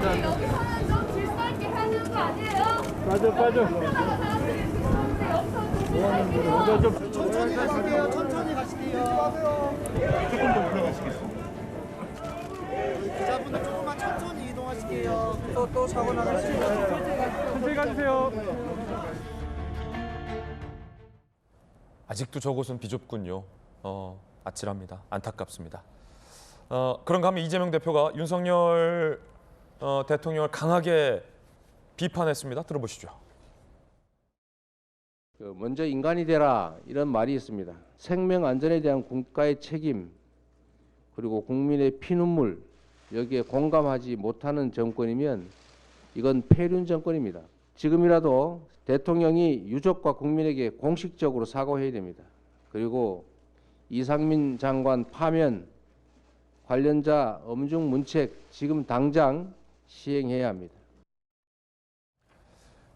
N: 여기서는 좀 질서 있게 해야 되는 거 아니에요?
K: 빠져.
O: 천천히 가실게요. 천천히 가실게요.
K: 조금 더 올라가시겠습니다.
O: 기자분들 조금만 천천히 이동하실게요. 또 사고 나가시죠.
K: 천천히 가주세요.
A: 아직도 저곳은 비좁군요. 아찔합니다. 안타깝습니다. 그런가 하면 이재명 대표가 윤석열 대통령을 강하게 비판했습니다. 들어보시죠.
P: 먼저 인간이 되라 이런 말이 있습니다. 생명 안전에 대한 국가의 책임 그리고 국민의 피눈물 여기에 공감하지 못하는 정권이면 이건 폐륜 정권입니다. 지금이라도 대통령이 유족과 국민에게 공식적으로 사과해야 됩니다. 그리고 이상민 장관 파면 관련자 엄중 문책 지금 당장 시행해야 합니다.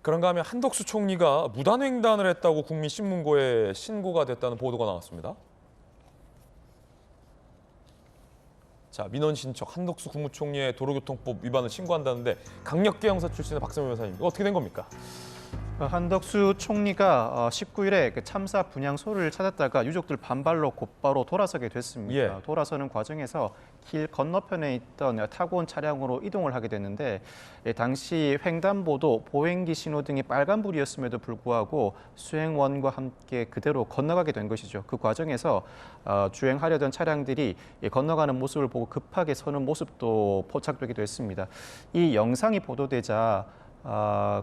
A: 그런가 하면 한덕수 총리가 무단횡단을 했다고 국민신문고에 신고가 됐다는 보도가 나왔습니다. 자, 민원 신청 한덕수 국무총리의 도로교통법 위반을 신고한다는데 강력계 형사 출신의 박세모 변호사님, 이거 어떻게 된 겁니까?
J: 한덕수 총리가 19일에 그 참사 분향소를 찾았다가 유족들 반발로 곧바로 돌아서게 됐습니다.
A: 예.
J: 돌아서는 과정에서 길 건너편에 있던 타고 온 차량으로 이동을 하게 됐는데 당시 횡단보도, 보행기 신호등이 빨간불이었음에도 불구하고 수행원과 함께 그대로 건너가게 된 것이죠. 그 과정에서 주행하려던 차량들이 건너가는 모습을 보고 급하게 서는 모습도 포착되기도 했습니다. 이 영상이 보도되자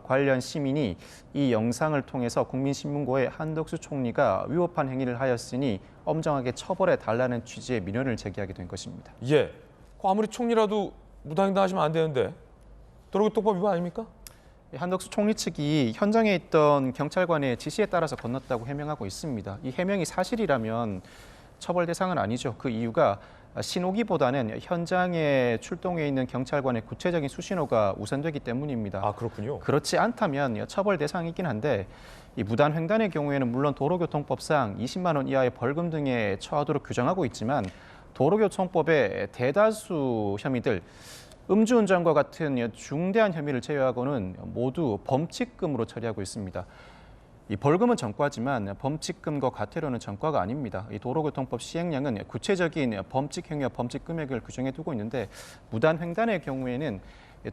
J: 관련 시민이 이 영상을 통해서 국민신문고에 한덕수 총리가 위법한 행위를 하였으니 엄정하게 처벌해 달라는 취지의 민원을 제기하게 된 것입니다.
A: 예, 아무리 총리라도 무단횡단하시면 안 되는데 도로교통법 위반 아닙니까?
J: 한덕수 총리 측이 현장에 있던 경찰관의 지시에 따라서 건넜다고 해명하고 있습니다. 이 해명이 사실이라면 처벌 대상은 아니죠. 그 이유가 신호기보다는 현장에 출동해 있는 경찰관의 구체적인 수신호가 우선되기 때문입니다.
A: 아, 그렇군요.
J: 그렇지 않다면 처벌 대상이긴 한데 이 무단 횡단의 경우에는 물론 도로교통법상 20만 원 이하의 벌금 등에 처하도록 규정하고 있지만 도로교통법의 대다수 혐의들 음주운전과 같은 중대한 혐의를 제외하고는 모두 범칙금으로 처리하고 있습니다. 이 벌금은 전과지만 범칙금과 과태료는 전과가 아닙니다. 이 도로교통법 시행령은 구체적인 범칙 행위와 범칙 금액을 규정해 두고 있는데 무단 횡단의 경우에는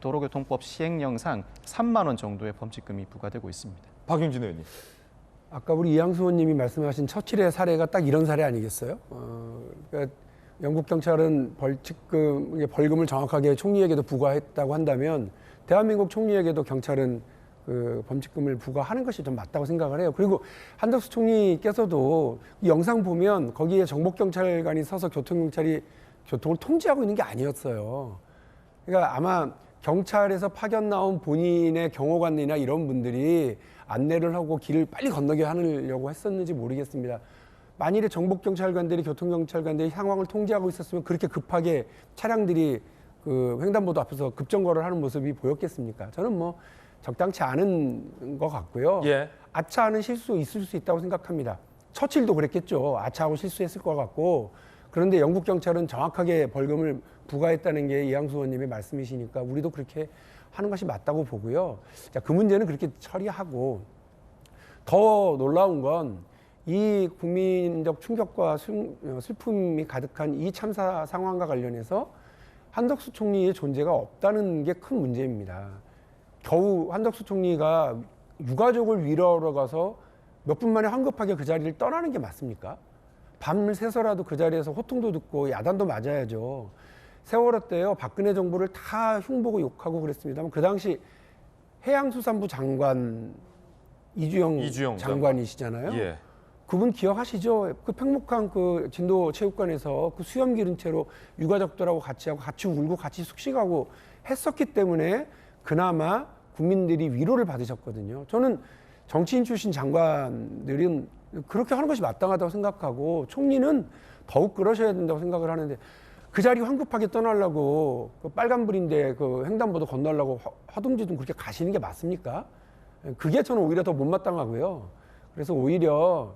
J: 도로교통법 시행령상 3만 원 정도의 범칙금이 부과되고 있습니다.
A: 박용진 의원님.
G: 아까 우리 이양수 의원님이 말씀하신 처칠의 사례가 딱 이런 사례 아니겠어요? 그러니까 영국 경찰은 벌금을 정확하게 총리에게도 부과했다고 한다면 대한민국 총리에게도 경찰은 그 범칙금을 부과하는 것이 좀 맞다고 생각을 해요. 그리고 한덕수 총리께서도 이 영상 보면 거기에 정복경찰관이 서서 교통경찰이 교통을 통제하고 있는 게 아니었어요. 그러니까 아마 경찰에서 파견 나온 본인의 경호관이나 이런 분들이 안내를 하고 길을 빨리 건너게 하려고 했었는지 모르겠습니다. 만일에 정복경찰관들이 교통경찰관들이 상황을 통제하고 있었으면 그렇게 급하게 차량들이 그 횡단보도 앞에서 급정거를 하는 모습이 보였겠습니까? 저는 뭐 적당치 않은 것 같고요.
A: 예.
G: 아차하는 실수 있을 수 있다고 생각합니다. 처칠도 그랬겠죠. 아차하고 실수했을 것 같고. 그런데 영국 경찰은 정확하게 벌금을 부과했다는 게 이항수 의원님의 말씀이시니까 우리도 그렇게 하는 것이 맞다고 보고요. 자, 그 문제는 그렇게 처리하고 더 놀라운 건 이 국민적 충격과 슬픔이 가득한 이 참사 상황과 관련해서 한덕수 총리의 존재가 없다는 게 큰 문제입니다. 겨우 한덕수 총리가 유가족을 위로하러 가서 몇 분 만에 황급하게 그 자리를 떠나는 게 맞습니까? 밤을 새서라도 그 자리에서 호통도 듣고 야단도 맞아야죠. 세월호 때요, 박근혜 정부를 다 흉보고 욕하고 그랬습니다만 그 당시 해양수산부 장관 이주영 장관이시잖아요.
A: 예.
G: 그분 기억하시죠? 그 팽목항 그 진도 체육관에서 그 수염 기른 채로 유가족들하고 같이 하고 같이 울고 같이 숙식하고 했었기 때문에 그나마 국민들이 위로를 받으셨거든요. 저는 정치인 출신 장관들은 그렇게 하는 것이 마땅하다고 생각하고 총리는 더욱 그러셔야 된다고 생각을 하는데 그 자리 황급하게 떠나려고 그 빨간불인데 그 횡단보도 건너려고 허둥지둥 그렇게 가시는 게 맞습니까? 그게 저는 오히려 더 못마땅하고요. 그래서 오히려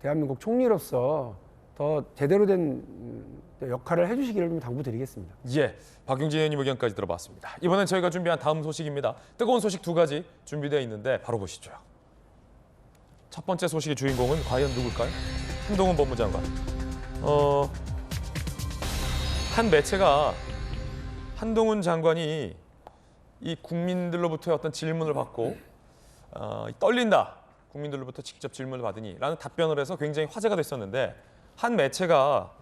G: 대한민국 총리로서 더 제대로 된 역할을 해주시기를 좀 당부드리겠습니다.
A: 예, 박용진 의원님 의견까지 들어봤습니다. 이번엔 저희가 준비한 다음 소식입니다. 뜨거운 소식 두 가지 준비되어 있는데 바로 보시죠. 첫 번째 소식의 주인공은 과연 누굴까요? 한동훈 법무장관. 한 매체가 한동훈 장관이 이 국민들로부터의 어떤 질문을 받고 떨린다. 국민들로부터 직접 질문을 받으니 라는 답변을 해서 굉장히 화제가 됐었는데 한 매체가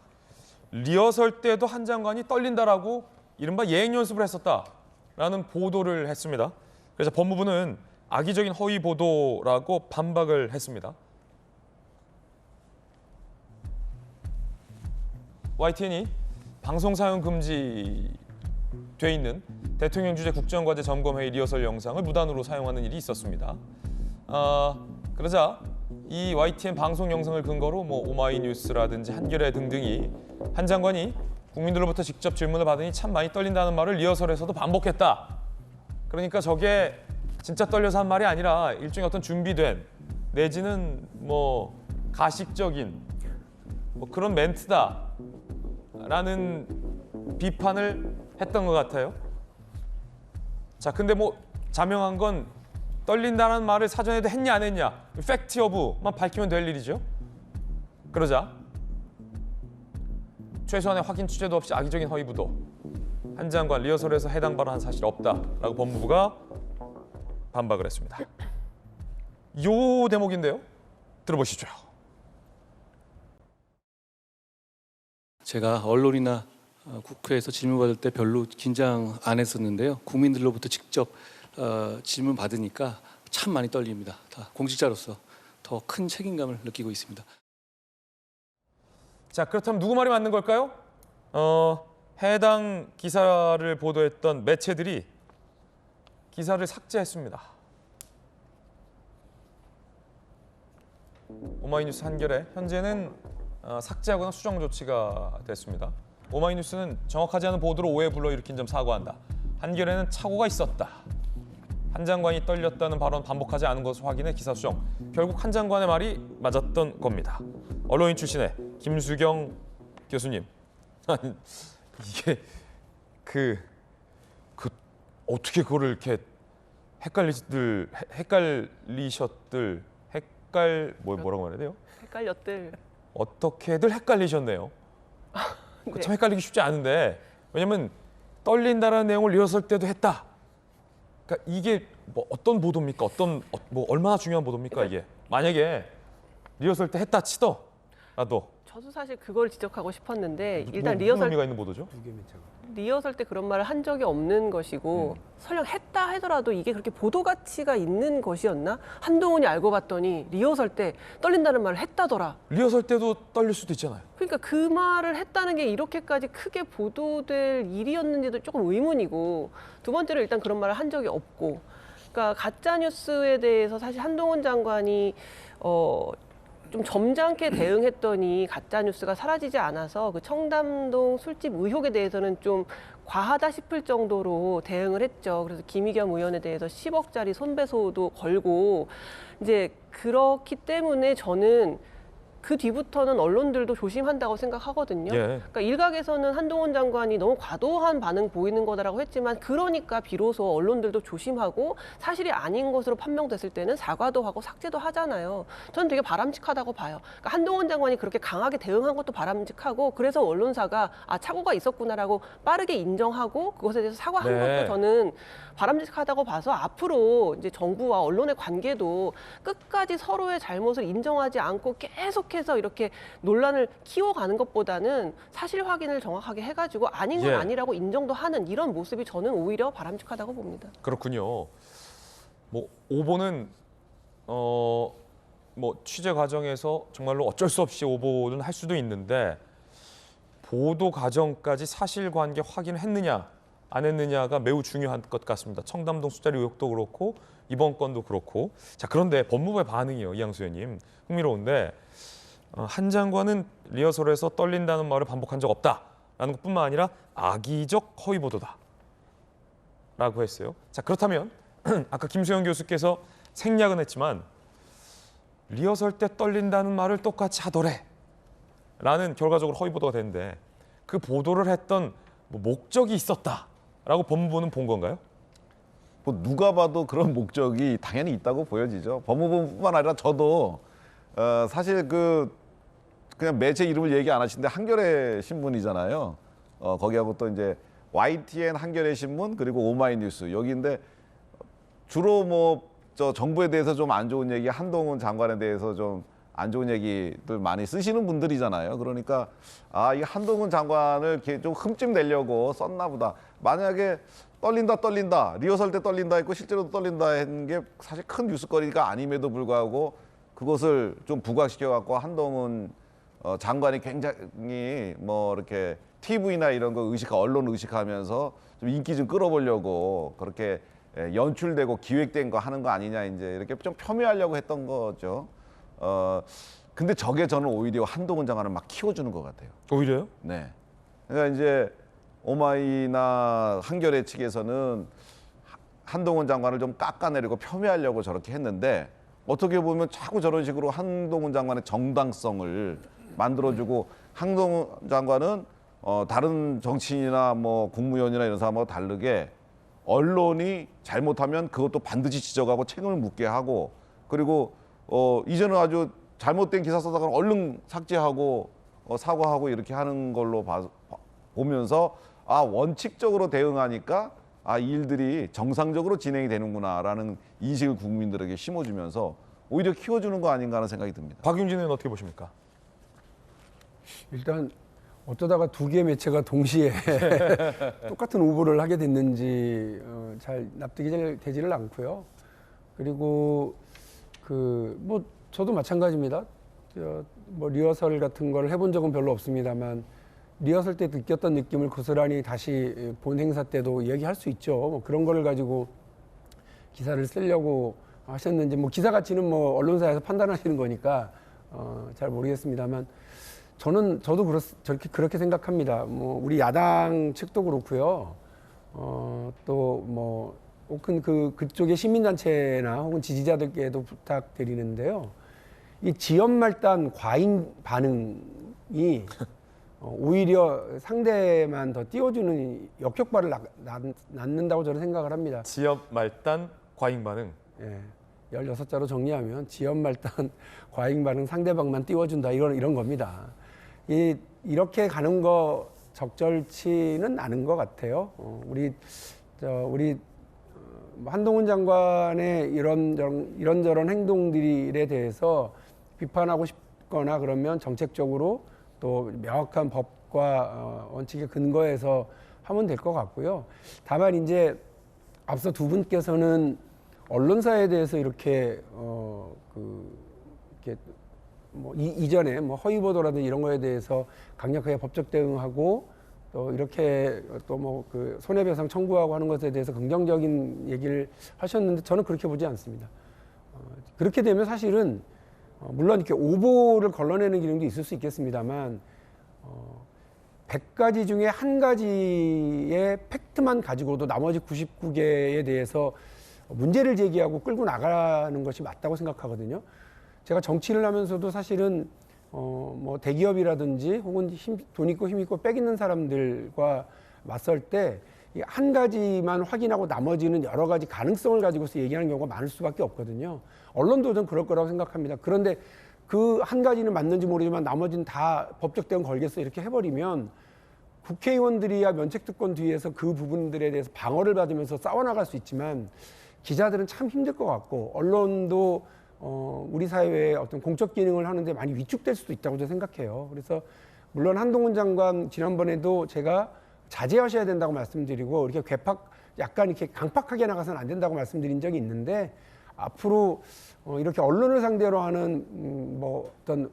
A: 리허설 때도 한 장관이 떨린다라고 이른바 예행 연습을 했었다라는 보도를 했습니다. 그래서 법무부는 악의적인 허위 보도라고 반박을 했습니다. YTN이 방송 사용 금지돼 있는 대통령 주재 국정과제 점검회의 리허설 영상을 무단으로 사용하는 일이 있었습니다. 그러자 이 YTN 방송 영상을 근거로 뭐 오마이뉴스라든지 한겨레 등등이 한 장관이 국민들로부터 직접 질문을 받으니 참 많이 떨린다는 말을 리허설에서도 반복했다. 그러니까 저게 진짜 떨려서 한 말이 아니라 일종의 어떤 준비된 내지는 뭐 가식적인 뭐 그런 멘트다라는 비판을 했던 것 같아요. 자, 근데 뭐 자명한 건 떨린다는 말을 사전에도 했냐 안 했냐 팩트 여부만 밝히면 될 일이죠. 그러자 최소한의 확인 취재도 없이 악의적인 허위 보도 한 장관 리허설에서 해당 발언한 사실 없다라고 법무부가 반박을 했습니다. 요 대목인데요. 들어보시죠.
Q: 제가 언론이나 국회에서 질문 받을 때 별로 긴장 안 했었는데요. 국민들로부터 직접 질문 받으니까 참 많이 떨립니다. 다 공직자로서 더 큰 책임감을 느끼고 있습니다.
A: 자, 그렇다면 누구 말이 맞는 걸까요? 해당 기사를 보도했던 매체들이 기사를 삭제했습니다. 오마이뉴스, 한겨레 현재는 삭제하거나 수정 조치가 됐습니다. 오마이뉴스는 정확하지 않은 보도로 오해 불러일으킨 점 사과한다. 한겨레는 착오가 있었다. 한 장관이 떨렸다는 발언 반복하지 않은 것을 확인해 기사 수정. 결국 한 장관의 말이 맞았던 겁니다. 언론인 출신의 김수경 교수님. 아니, 이게 어떻게 그거를 이렇게 뭐라고 말해야 돼요?
B: 헷갈렸들.
A: 어떻게들 헷갈리셨네요. 네. 참 헷갈리기 쉽지 않은데 왜냐면 떨린다라는 내용을 리허설 때도 했다. 그러니까 이게 뭐 어떤 보도입니까? 뭐 얼마나 중요한 보도입니까 이게? 만약에 리허설 때 했다 치더 나도.
B: 저도 사실 그걸 지적하고 싶었는데
A: 무슨
B: 일단 리허설
A: 의미가 있는 보도죠?
B: 리허설 때 그런 말을 한 적이 없는 것이고 설령 했다 하더라도 이게 그렇게 보도 가치가 있는 것이었나? 한동훈이 알고 봤더니 리허설 때 떨린다는 말을 했다더라.
A: 리허설 때도 떨릴 수도 있잖아요.
B: 그러니까 그 말을 했다는 게 이렇게까지 크게 보도될 일이었는지도 조금 의문이고, 두 번째로 일단 그런 말을 한 적이 없고, 그러니까 가짜 뉴스에 대해서 사실 한동훈 장관이 좀 점잖게 대응했더니 가짜 뉴스가 사라지지 않아서 그 청담동 술집 의혹에 대해서는 좀 과하다 싶을 정도로 대응을 했죠. 그래서 김의겸 의원에 대해서 10억짜리 손배소도 걸고, 이제 그렇기 때문에 저는 그 뒤부터는 언론들도 조심한다고 생각하거든요.
A: 예.
B: 그러니까 일각에서는 한동훈 장관이 너무 과도한 반응 보이는 거다라고 했지만, 그러니까 비로소 언론들도 조심하고 사실이 아닌 것으로 판명됐을 때는 사과도 하고 삭제도 하잖아요. 저는 되게 바람직하다고 봐요. 그러니까 한동훈 장관이 그렇게 강하게 대응한 것도 바람직하고, 그래서 언론사가 착오가 있었구나라고 빠르게 인정하고 그것에 대해서 사과한
A: 네.
B: 것도 저는 바람직하다고 봐서, 앞으로 이제 정부와 언론의 관계도 끝까지 서로의 잘못을 인정하지 않고 계속해서 이렇게 논란을 키워가는 것보다는 사실 확인을 정확하게 해가지고 아닌 건
A: 예.
B: 아니라고 인정도 하는 이런 모습이 저는 오히려 바람직하다고 봅니다.
A: 그렇군요. 뭐 오보는 뭐 취재 과정에서 정말로 어쩔 수 없이 오보는 할 수도 있는데, 보도 과정까지 사실관계 확인했느냐 안 했느냐가 매우 중요한 것 같습니다. 청담동 술자리 의혹도 그렇고 이번 건도 그렇고. 자, 그런데 법무부의 반응이요, 이양수 의원님, 흥미로운데 한 장관은 리허설에서 떨린다는 말을 반복한 적 없다라는 것뿐만 아니라 악의적 허위 보도다라고 했어요. 자, 그렇다면 아까 김수영 교수께서 생략은 했지만 리허설 때 떨린다는 말을 똑같이 하더래 라는 결과적으로 허위 보도가 됐는데, 그 보도를 했던 목적이 있었다라고 법무부는 본 건가요?
C: 뭐 누가 봐도 그런 목적이 당연히 있다고 보여지죠. 법무부뿐만 아니라 저도 사실 그냥 매체 이름을 얘기 안 하시는데 한겨레 신문이잖아요. 거기하고 또 이제 YTN 한겨레 신문 그리고 오마이뉴스 여기인데, 주로 뭐 저 정부에 대해서 좀 안 좋은 얘기, 한동훈 장관에 대해서 좀 안 좋은 얘기들 많이 쓰시는 분들이잖아요. 그러니까 이 한동훈 장관을 이렇게 좀 흠집 내려고 썼나 보다. 만약에 떨린다 리허설 때 떨린다 했고 실제로도 떨린다 했는 게 사실 큰 뉴스거리가 아님에도 불구하고 그것을 좀 부각시켜 갖고 한동훈 장관이 굉장히 뭐 이렇게 TV나 이런 거 언론 의식하면서 좀 인기 좀 끌어보려고 그렇게 연출되고 기획된 거 하는 거 아니냐, 이제 이렇게 좀 폄훼하려고 했던 거죠. 근데 저게 저는 오히려 한동훈 장관을 막 키워주는 것 같아요.
A: 오히려요?
C: 네. 그러니까 이제 오마이나 한겨레 측에서는 한동훈 장관을 좀 깎아내리고 폄훼하려고 저렇게 했는데, 어떻게 보면 자꾸 저런 식으로 한동훈 장관의 정당성을 만들어주고, 한동훈 장관은 다른 정치인이나 뭐 국무위원이나 이런 사람하고 다르게 언론이 잘못하면 그것도 반드시 지적하고 책임을 묻게 하고, 그리고 이제는 아주 잘못된 기사 쓰다가 얼른 삭제하고 사과하고 이렇게 하는 걸로 보면서 원칙적으로 대응하니까 이 일들이 정상적으로 진행이 되는구나라는 인식을 국민들에게 심어주면서 오히려 키워주는 거 아닌가 하는 생각이 듭니다.
A: 박용진 의원은 어떻게 보십니까?
G: 일단 어쩌다가 두 개의 매체가 동시에 똑같은 오보를 하게 됐는지 잘 납득이 잘 되지를 않고요. 그리고 뭐 저도 마찬가지입니다. 뭐 리허설 같은 걸 해본 적은 별로 없습니다만, 리허설 때 느꼈던 느낌을 고스란히 다시 본 행사 때도 얘기할 수 있죠. 뭐 그런 거를 가지고 기사를 쓰려고 하셨는지, 뭐 기사 가치는 뭐 언론사에서 판단하시는 거니까 잘 모르겠습니다만, 저도 그렇게 생각합니다. 뭐 우리 야당 측도 그렇고요. 또 뭐 혹은 그쪽의 시민단체나 혹은 지지자들께도 부탁드리는데요. 이 지연말단 과잉 반응이 오히려 상대만 더 띄워주는 역효과를 낳는다고 저는 생각을 합니다.
A: 지연말단 과잉 반응.
G: 예. 16자로 정리하면 지연말단 과잉 반응 상대방만 띄워준다, 이런 겁니다. 이렇게 가는 거 적절치는 않은 것 같아요. 우리 한동훈 장관의 이런저런 행동들에 대해서 비판하고 싶고 있거나 그러면 정책적으로 또 명확한 법과 원칙에 근거해서 하면 될 것 같고요. 다만 이제 앞서 두 분께서는 언론사에 대해서 이렇게 이렇게 뭐 이전에 뭐 허위 보도라든지 이런 거에 대해서 강력하게 법적 대응하고 또 이렇게 또 뭐 그 손해배상 청구하고 하는 것에 대해서 긍정적인 얘기를 하셨는데 저는 그렇게 보지 않습니다. 그렇게 되면 사실은 물론 이렇게 오보를 걸러내는 기능도 있을 수 있겠습니다만 100가지 중에 한 가지의 팩트만 가지고도 나머지 99개에 대해서 문제를 제기하고 끌고 나가는 것이 맞다고 생각하거든요. 제가 정치를 하면서도 사실은 뭐 대기업이라든지 혹은 돈 있고 힘 있고 빽 있는 사람들과 맞설 때 한 가지만 확인하고 나머지는 여러 가지 가능성을 가지고서 얘기하는 경우가 많을 수밖에 없거든요. 언론도 좀 그럴 거라고 생각합니다. 그런데 그 한 가지는 맞는지 모르지만 나머지는 다 법적 대응 걸겠어 이렇게 해버리면 국회의원들이야 면책특권 뒤에서 그 부분들에 대해서 방어를 받으면서 싸워나갈 수 있지만 기자들은 참 힘들 것 같고 언론도 우리 사회의 어떤 공적 기능을 하는데 많이 위축될 수도 있다고 저는 생각해요. 그래서 물론 한동훈 장관 지난번에도 제가 자제하셔야 된다고 말씀드리고 이렇게 약간 이렇게 강팍하게 나가서는 안 된다고 말씀드린 적이 있는데 앞으로 이렇게 언론을 상대로 하는 뭐 어떤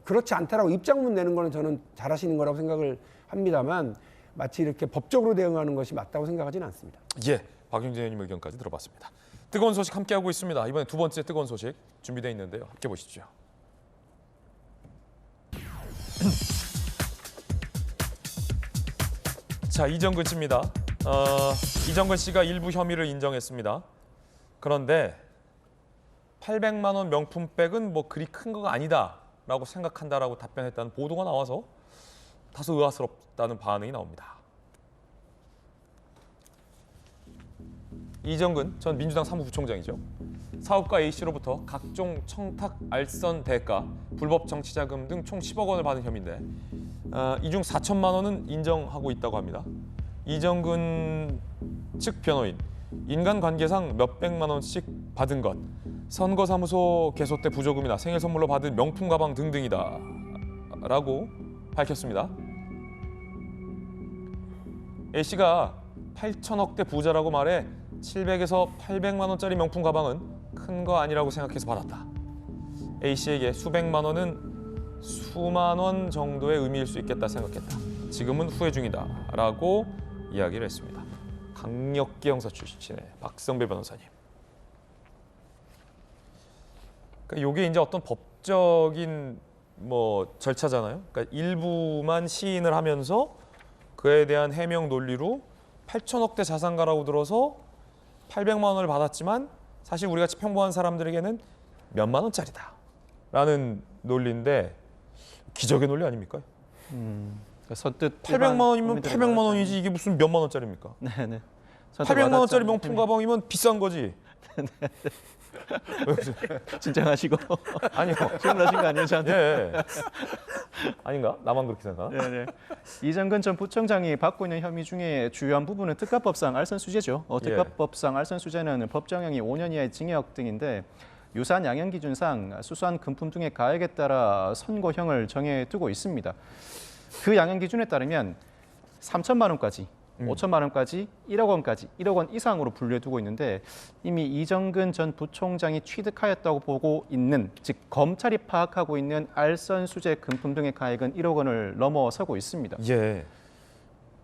G: 그렇지 않다라고 입장문 내는 거는 저는 잘하시는 거라고 생각을 합니다만 마치 이렇게 법적으로 대응하는 것이 맞다고 생각하지는 않습니다.
A: 예, 박용진 의원님 의견까지 들어봤습니다. 뜨거운 소식 함께하고 있습니다. 이번에 두 번째 뜨거운 소식 준비되어 있는데요. 함께 보시죠. 자, 이정근 씨입니다. 이정근 씨가 일부 혐의를 인정했습니다. 그런데 800만 원 명품백은 뭐 그리 큰 거가 아니다라고 생각한다라고 답변했다는 보도가 나와서 다소 의아스럽다는 반응이 나옵니다. 이정근 전 민주당 사무부총장이죠. 사업가 A씨로부터 각종 청탁, 알선, 대가, 불법 정치자금 등 총 10억 원을 받은 혐의인데 이 중 4천만 원은 인정하고 있다고 합니다. 이정근 측 변호인, 인간관계상 몇백만 원씩 받은 것, 선거사무소 개소 때 부조금이나 생일 선물로 받은 명품 가방 등등이다 라고 밝혔습니다. A씨가 8천억대 부자라고 말해 700에서 800만 원짜리 명품 가방은 큰 거 아니라고 생각해서 받았다. A씨에게 수백만 원은 수만 원 정도의 의미일 수 있겠다 생각했다. 지금은 후회 중이다 라고 이야기를 했습니다. 강력계 형사 출신의 박성배 변호사님. 그러니까 이게 이제 어떤 법적인 뭐 절차잖아요. 그러니까 일부만 시인을 하면서 그에 대한 해명 논리로 8천억대 자산가라고 들어서 800만 원을 받았지만 사실 우리 같이 평범한 사람들에게는 몇만 원짜리다 라는 논리인데 기적의 논리 아닙니까?
J: 선뜻
A: 800만 원이면 800만 원이지 이게 무슨 몇만 원짜리입니까?
J: 네네.
A: 800만 원짜리 명품 가방이면 비싼 거지.
J: 진정하시고.
A: 아니요.
J: 질문하신 거 아니에요, 저한테?
A: 예. 아닌가? 나만 그렇게 생각?
J: 네네. 이정근 전 부총장이 받고 있는 혐의 중에 주요한 부분은 특가법상 알선수재죠. 특가법상 알선수재는 법정형이 5년 이하의 징역 등인데 유사한 양형 기준상 수수한 금품 등의 가액에 따라 선고형을 정해두고 있습니다. 그 양형 기준에 따르면 3천만 원까지 5천만 원까지 1억 원까지 1억 원 이상으로 분류해두고 있는데 이미 이정근 전 부총장이 취득하였다고 보고 있는, 즉 검찰이 파악하고 있는 알선수재 금품 등의 가액은 1억 원을 넘어서고 있습니다.
A: 예.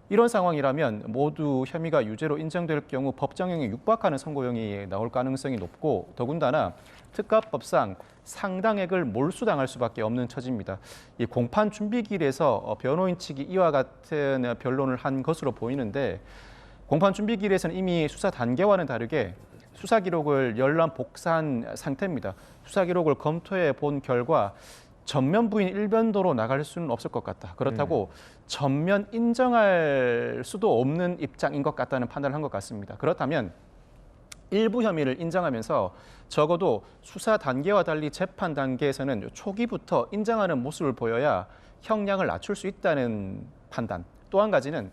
J: 이런 상황이라면 모두 혐의가 유죄로 인정될 경우 법정형에 육박하는 선고형이 나올 가능성이 높고 더군다나 특가법상 상당액을 몰수당할 수밖에 없는 처지입니다. 이 공판 준비기일에서 변호인 측이 이와 같은 변론을 한 것으로 보이는데 공판 준비기일에서는 이미 수사 단계와는 다르게 수사 기록을 열람 복사한 상태입니다. 수사 기록을 검토해 본 결과 전면 부인 일변도로 나갈 수는 없을 것 같다. 그렇다고 전면 인정할 수도 없는 입장인 것 같다는 판단을 한 것 같습니다. 그렇다면 일부 혐의를 인정하면서 적어도 수사 단계와 달리 재판 단계에서는 초기부터 인정하는 모습을 보여야 형량을 낮출 수 있다는 판단. 또 한 가지는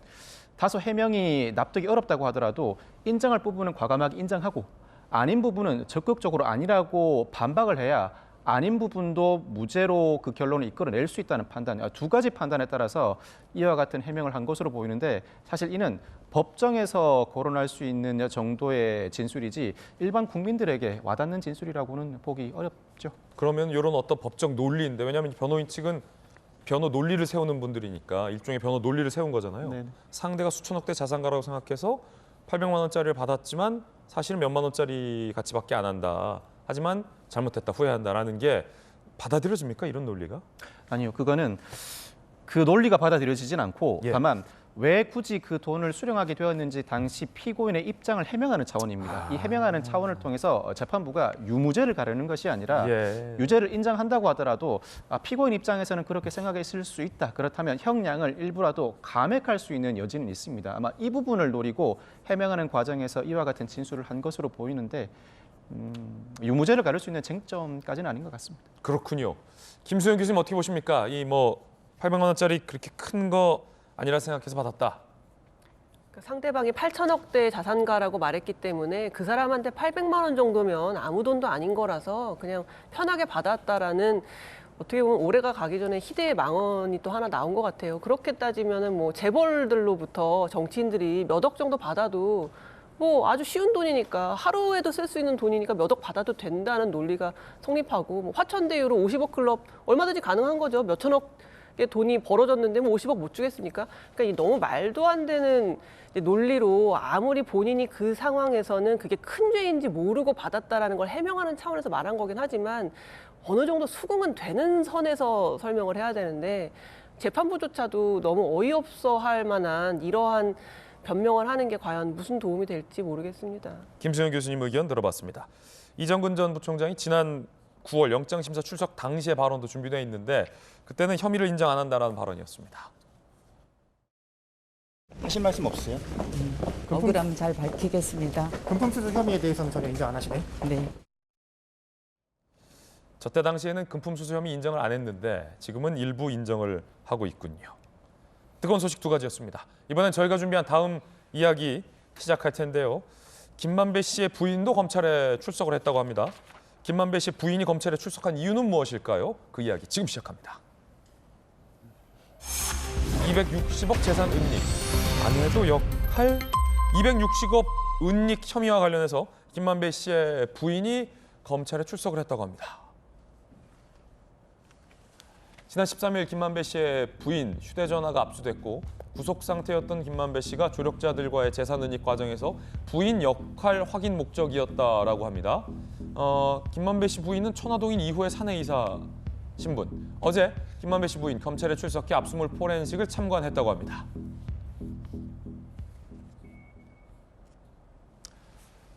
J: 다소 해명이 납득이 어렵다고 하더라도 인정할 부분은 과감하게 인정하고 아닌 부분은 적극적으로 아니라고 반박을 해야 아닌 부분도 무죄로 그 결론을 이끌어낼 수 있다는 판단, 두 가지 판단에 따라서 이와 같은 해명을 한 것으로 보이는데 사실 이는 법정에서 거론할 수 있는 정도의 진술이지 일반 국민들에게 와닿는 진술이라고는 보기 어렵죠.
A: 그러면 이런 어떤 법적 논리인데, 왜냐하면 변호인 측은 변호 논리를 세우는 분들이니까 일종의 변호 논리를 세운 거잖아요.
J: 네네.
A: 상대가 수천억대 자산가라고 생각해서 800만 원짜리를 받았지만 사실은 몇만 원짜리 가치밖에 안 한다. 하지만 잘못했다, 후회한다라는 게 받아들여집니까? 이런 논리가?
J: 아니요. 그거는 그 논리가 받아들여지진 않고 다만 왜 굳이 그 돈을 수령하게 되었는지 당시 피고인의 입장을 해명하는 차원입니다. 이 해명하는 차원을 통해서 재판부가 유무죄를 가르는 것이 아니라 유죄를 인정한다고 하더라도 피고인 입장에서는 그렇게 생각했을 수 있다. 그렇다면 형량을 일부라도 감액할 수 있는 여지는 있습니다. 아마 이 부분을 노리고 해명하는 과정에서 이와 같은 진술을 한 것으로 보이는데 유무죄를 가를 수 있는 쟁점까지는 아닌 것 같습니다.
A: 그렇군요. 김수영 교수님 어떻게 보십니까? 이 800만 원짜리 그렇게 큰 거 아니라 생각해서 받았다.
B: 상대방이 8천억대 자산가라고 말했기 때문에 그 사람한테 800만 원 정도면 아무 돈도 아닌 거라서 그냥 편하게 받았다라는, 어떻게 보면 올해가 가기 전에 희대의 망언이 또 하나 나온 것 같아요. 그렇게 따지면은 재벌들로부터 정치인들이 몇 억 정도 받아도 아주 쉬운 돈이니까, 하루에도 쓸 수 있는 돈이니까 몇 억 받아도 된다는 논리가 성립하고, 화천대유로 50억 클럽 얼마든지 가능한 거죠. 몇 천억의 돈이 벌어졌는데 50억 못 주겠습니까? 그러니까 이 너무 말도 안 되는 논리로 아무리 본인이 그 상황에서는 그게 큰 죄인지 모르고 받았다라는 걸 해명하는 차원에서 말한 거긴 하지만 어느 정도 수긍은 되는 선에서 설명을 해야 되는데, 재판부조차도 너무 어이없어 할 만한 이러한 변명을 하는 게 과연 무슨 도움이 될지 모르겠습니다.
A: 김수영 교수님 의견 들어봤습니다. 이정근 전 부총장이 지난 9월 영장심사 출석 당시의 발언도 준비되어 있는데 그때는 혐의를 인정 안 한다라는 발언이었습니다.
R: 하실 말씀 없으세요?
S: 억울하면 잘 밝히겠습니다.
R: 금품수수 혐의에 대해서는 전혀 인정 안 하시나요?
S: 네.
A: 저때 당시에는 금품수수 혐의 인정을 안 했는데 지금은 일부 인정을 하고 있군요. 뜨거운 소식 두 가지였습니다. 이번엔 저희가 준비한 다음 이야기 시작할 텐데요. 김만배 씨의 부인도 검찰에 출석을 했다고 합니다. 김만배 씨 부인이 검찰에 출석한 이유는 무엇일까요? 그 이야기 지금 시작합니다. 260억 재산 은닉, 아내도 역할. 260억 은닉 혐의와 관련해서 김만배 씨의 부인이 검찰에 출석을 했다고 합니다. 지난 13일 김만배 씨의 부인 휴대전화가 압수됐고 구속 상태였던 김만배 씨가 조력자들과의 재산 은닉 과정에서 부인 역할 확인 목적이었다라고 합니다. 김만배 씨 부인은 천화동인 2호의 사내이사 신분. 어제 김만배 씨 부인 검찰에 출석해 압수물 포렌식을 참관했다고 합니다.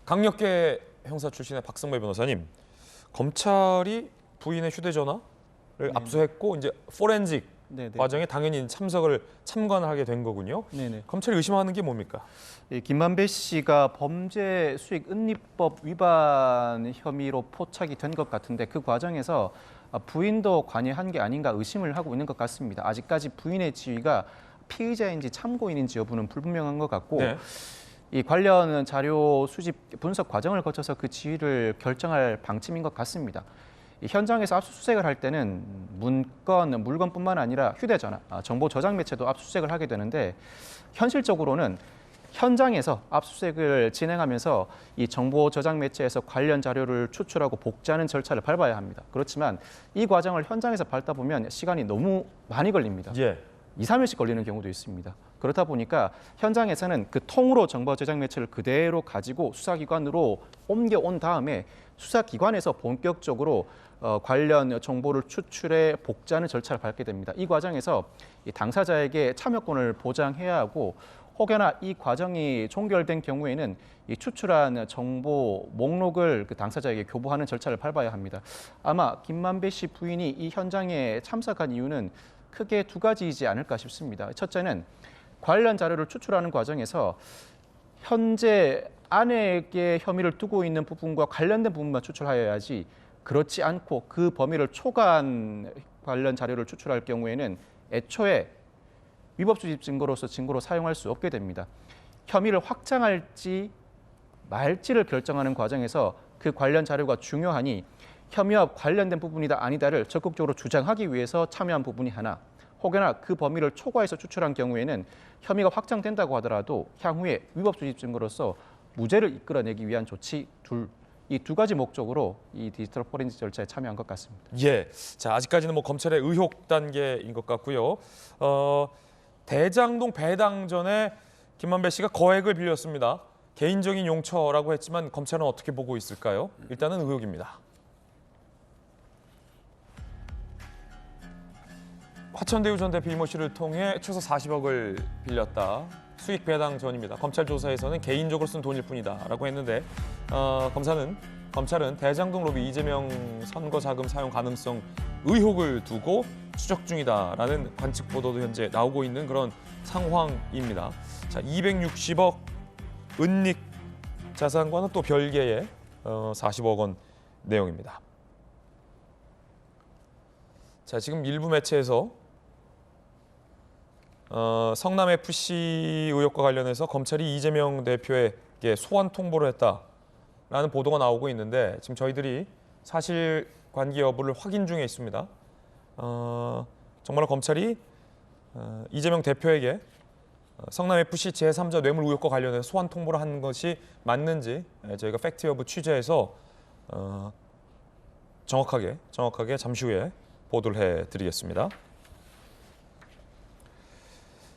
A: 강력계 형사 출신의 박성배 변호사님, 검찰이 부인의 휴대전화를 압수했고 이제 포렌식 과정에 당연히 참관을 하게 된 거군요.
J: 네네.
A: 검찰이 의심하는 게 뭡니까?
J: 김만배 씨가 범죄 수익 은닉법 위반 혐의로 포착이 된 것 같은데 그 과정에서 부인도 관여한 게 아닌가 의심을 하고 있는 것 같습니다. 아직까지 부인의 지위가 피의자인지 참고인인지 여부는 불분명한 것 같고 이 관련 자료 수집 분석 과정을 거쳐서 그 지위를 결정할 방침인 것 같습니다. 현장에서 압수수색을 할 때는 물건뿐만 아니라 휴대전화, 정보 저장 매체도 압수수색을 하게 되는데 현실적으로는 현장에서 압수수색을 진행하면서 이 정보 저장 매체에서 관련 자료를 추출하고 복제하는 절차를 밟아야 합니다. 그렇지만 이 과정을 현장에서 밟다 보면 시간이 너무 많이 걸립니다. 2, 3일씩 걸리는 경우도 있습니다. 그렇다 보니까 현장에서는 그 통으로 정보 저장 매체를 그대로 가지고 수사기관으로 옮겨온 다음에 수사기관에서 본격적으로 관련 정보를 추출해 복제하는 절차를 밟게 됩니다. 이 과정에서 이 당사자에게 참여권을 보장해야 하고 혹여나 이 과정이 종결된 경우에는 이 추출한 정보 목록을 그 당사자에게 교부하는 절차를 밟아야 합니다. 아마 김만배 씨 부인이 이 현장에 참석한 이유는 크게 두 가지이지 않을까 싶습니다. 첫째는 관련 자료를 추출하는 과정에서 현재 아내에게 혐의를 두고 있는 부분과 관련된 부분만 추출하여야지 그렇지 않고 그 범위를 초과한 관련 자료를 추출할 경우에는 애초에 위법 수집 증거로서 증거로 사용할 수 없게 됩니다. 혐의를 확장할지 말지를 결정하는 과정에서 그 관련 자료가 중요하니 혐의와 관련된 부분이다 아니다를 적극적으로 주장하기 위해서 참여한 부분이 하나, 혹여나 그 범위를 초과해서 추출한 경우에는 혐의가 확정된다고 하더라도 향후에 위법 수집 증거로서 무죄를 이끌어내기 위한 조치 이 두 가지 목적으로 이 디지털 포렌식 절차에 참여한 것 같습니다.
A: 예, 자 아직까지는 뭐 검찰의 의혹 단계인 것 같고요. 대장동 배당 전에 김만배 씨가 거액을 빌렸습니다. 개인적인 용처라고 했지만 검찰은 어떻게 보고 있을까요? 일단은 의혹입니다. 화천대유 전 대표 이모 씨를 통해 최소 40억을 빌렸다. 수익 배당 전입니다. 검찰 조사에서는 개인적으로 쓴 돈일 뿐이다라고 했는데 검찰은 대장동 로비 이재명 선거 자금 사용 가능성 의혹을 두고 추적 중이다라는 관측 보도도 현재 나오고 있는 그런 상황입니다. 자, 260억 은닉 자산과는 또 별개의 40억 원 내용입니다. 자, 지금 일부 매체에서 성남FC 의혹과 관련해서 검찰이 이재명 대표에게 소환 통보를 했다라는 보도가 나오고 있는데 지금 저희들이 사실관계 여부를 확인 중에 있습니다. 정말 검찰이 이재명 대표에게 성남FC 제3자 뇌물 의혹과 관련해서 소환 통보를 한 것이 맞는지 저희가 팩트 여부 취재해서 정확하게 잠시 후에 보도를 해드리겠습니다.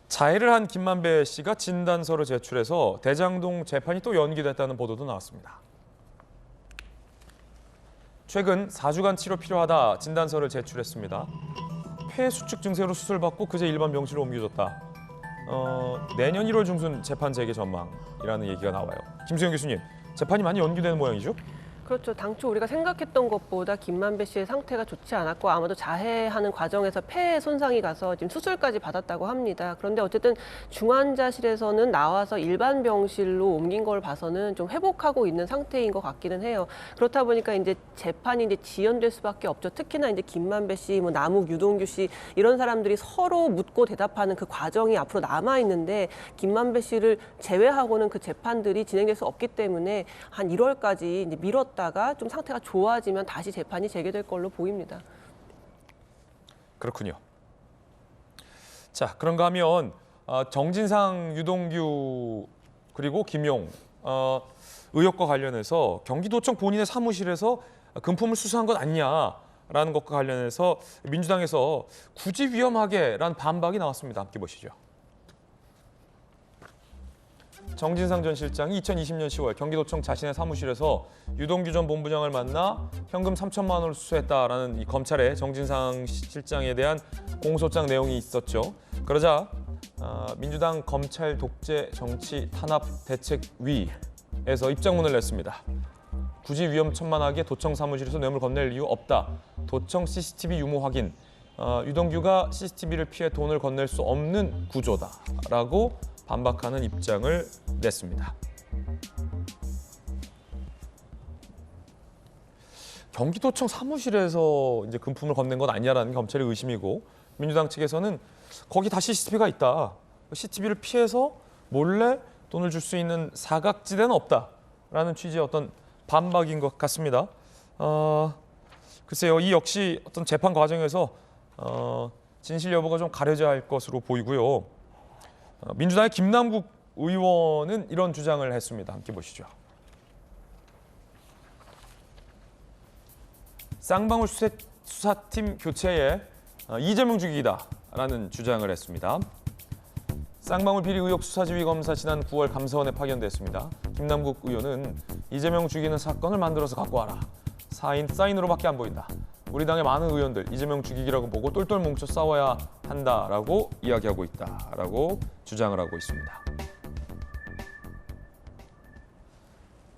A: 자해를 한 김만배 씨가 진단서를 제출해서 대장동 재판이 또 연기됐다는 보도도 나왔습니다. 최근 4주간 치료 필요하다 진단서를 제출했습니다. 폐 수축 증세로 수술받고 그제 일반 병실로 옮겨졌다. 내년 1월 중순 재판 재개 전망이라는 얘기가 나와요. 김수영 교수님, 재판이 많이 연기되는 모양이죠?
B: 그렇죠. 당초 우리가 생각했던 것보다 김만배 씨의 상태가 좋지 않았고 아마도 자해하는 과정에서 폐에 손상이 가서 지금 수술까지 받았다고 합니다. 그런데 어쨌든 중환자실에서는 나와서 일반 병실로 옮긴 걸 봐서는 좀 회복하고 있는 상태인 것 같기는 해요. 그렇다 보니까 이제 재판이 이제 지연될 수밖에 없죠. 특히나 이제 김만배 씨, 뭐 남욱, 유동규 씨 이런 사람들이 서로 묻고 대답하는 그 과정이 앞으로 남아 있는데 김만배 씨를 제외하고는 그 재판들이 진행될 수 없기 때문에 한 1월까지 이제 미뤘다. 좀 상태가 좋아지면 다시 재판이 재개될 걸로 보입니다.
A: 그렇군요. 자, 그런가 하면 정진상, 유동규 그리고 김용 의혹과 관련해서 경기도청 본인의 사무실에서 금품을 수수한 것 아니냐라는 것과 관련해서 민주당에서 굳이 위험하게라는 반박이 나왔습니다. 함께 보시죠. 정진상 전 실장이 2020년 10월 경기도청 자신의 사무실에서 유동규 전 본부장을 만나 현금 3천만 원을 수수했다라는 이 검찰의 정진상 실장에 대한 공소장 내용이 있었죠. 그러자 민주당 검찰 독재 정치 탄압 대책위에서 입장문을 냈습니다. 굳이 위험천만하게 도청 사무실에서 뇌물 건넬 이유 없다. 도청 CCTV 유무 확인. 유동규가 CCTV를 피해 돈을 건넬 수 없는 구조다라고 반박하는 입장을 냈습니다. 경기도청 사무실에서 이제 금품을 건넨 건 아니냐라는 게 검찰의 의심이고 민주당 측에서는 거기 다 CCTV가 있다. CCTV를 피해서 몰래 돈을 줄 수 있는 사각지대는 없다라는 취지의 어떤 반박인 것 같습니다. 글쎄요, 이 역시 어떤 재판 과정에서 진실 여부가 좀 가려져야 할 것으로 보이고요. 민주당의 김남국 의원은 이런 주장을 했습니다. 함께 보시죠. 쌍방울 수사팀 교체에 이재명 죽이기다라는 주장을 했습니다. 쌍방울 비리 의혹 수사지휘 검사 지난 9월 감사원에 파견됐습니다. 김남국 의원은 이재명 죽이는 사건을 만들어서 갖고 와라. 사인으로밖에 안 보인다. 우리 당의 많은 의원들 이재명 죽이기라고 보고 똘똘 뭉쳐 싸워야 한다라고 이야기하고 있다라고 주장을 하고 있습니다.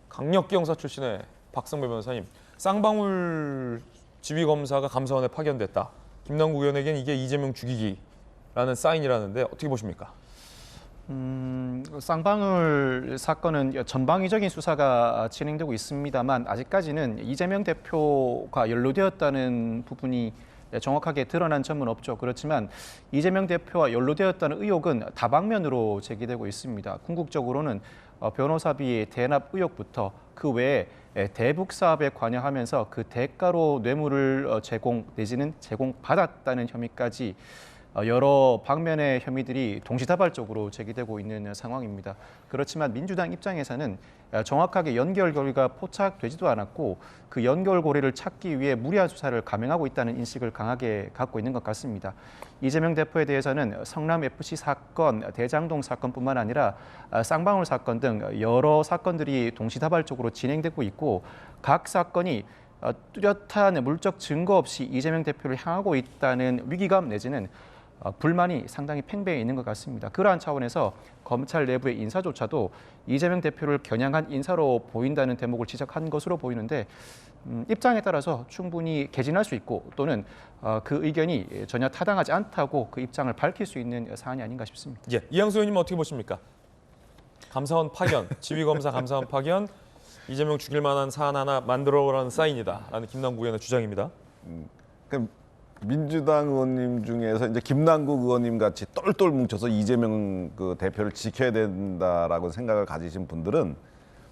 A: 강력기 형사 출신의 박성배 변호사님, 쌍방울 지휘검사가 감사원에 파견됐다. 김남국 의원에겐 이게 이재명 죽이기라는 사인이라는데 어떻게 보십니까?
J: 쌍방울 사건은 전방위적인 수사가 진행되고 있습니다만 아직까지는 이재명 대표가 연루되었다는 부분이 정확하게 드러난 점은 없죠. 그렇지만 이재명 대표와 연루되었다는 의혹은 다방면으로 제기되고 있습니다. 궁극적으로는 변호사비 대납 의혹부터 그 외에 대북 사업에 관여하면서 그 대가로 뇌물을 제공 내지는 제공받았다는 혐의까지 여러 방면의 혐의들이 동시다발적으로 제기되고 있는 상황입니다. 그렇지만 민주당 입장에서는 정확하게 연결고리가 포착되지도 않았고 그 연결고리를 찾기 위해 무리한 수사를 감행하고 있다는 인식을 강하게 갖고 있는 것 같습니다. 이재명 대표에 대해서는 성남FC 사건, 대장동 사건뿐만 아니라 쌍방울 사건 등 여러 사건들이 동시다발적으로 진행되고 있고 각 사건이 뚜렷한 물적 증거 없이 이재명 대표를 향하고 있다는 위기감 내지는 불만이 상당히 팽배해 있는 것 같습니다. 그러한 차원에서 검찰 내부의 인사조차도 이재명 대표를 겨냥한 인사로 보인다는 대목을 지적한 것으로 보이는데 입장에 따라서 충분히 개진할 수 있고 또는 그 의견이 전혀 타당하지 않다고 그 입장을 밝힐 수 있는 사안이 아닌가 싶습니다.
A: 예, 이양수 의원님 어떻게 보십니까? 감사원 파견, 지휘검사 감사원 파견, 이재명 죽일 만한 사안 하나 만들어라는 사인이다라는 김남국 의원의 주장입니다.
C: 민주당 의원님 중에서 이제 김남국 의원님 같이 똘똘 뭉쳐서 이재명 그 대표를 지켜야 된다라고 생각을 가지신 분들은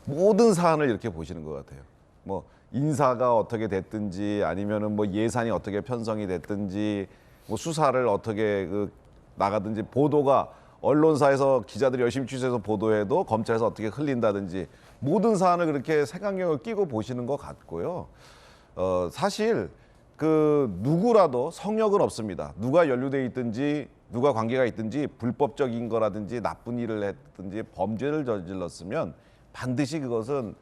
C: 모든 사안을 이렇게 보시는 것 같아요. 뭐 인사가 어떻게 됐든지 아니면은 뭐 예산이 어떻게 편성이 됐든지 뭐 수사를 어떻게 나가든지 보도가 언론사에서 기자들이 열심히 취재해서 보도해도 검찰에서 어떻게 흘린다든지 모든 사안을 그렇게 색안경을 끼고 보시는 것 같고요. 사실 누구라도 성역은 없습니다. 누가 연루돼 있든지 누가 관계가 있든지 불법적인 거라든지 나쁜 일을 했든지 범죄를 저질렀으면 반드시 그것은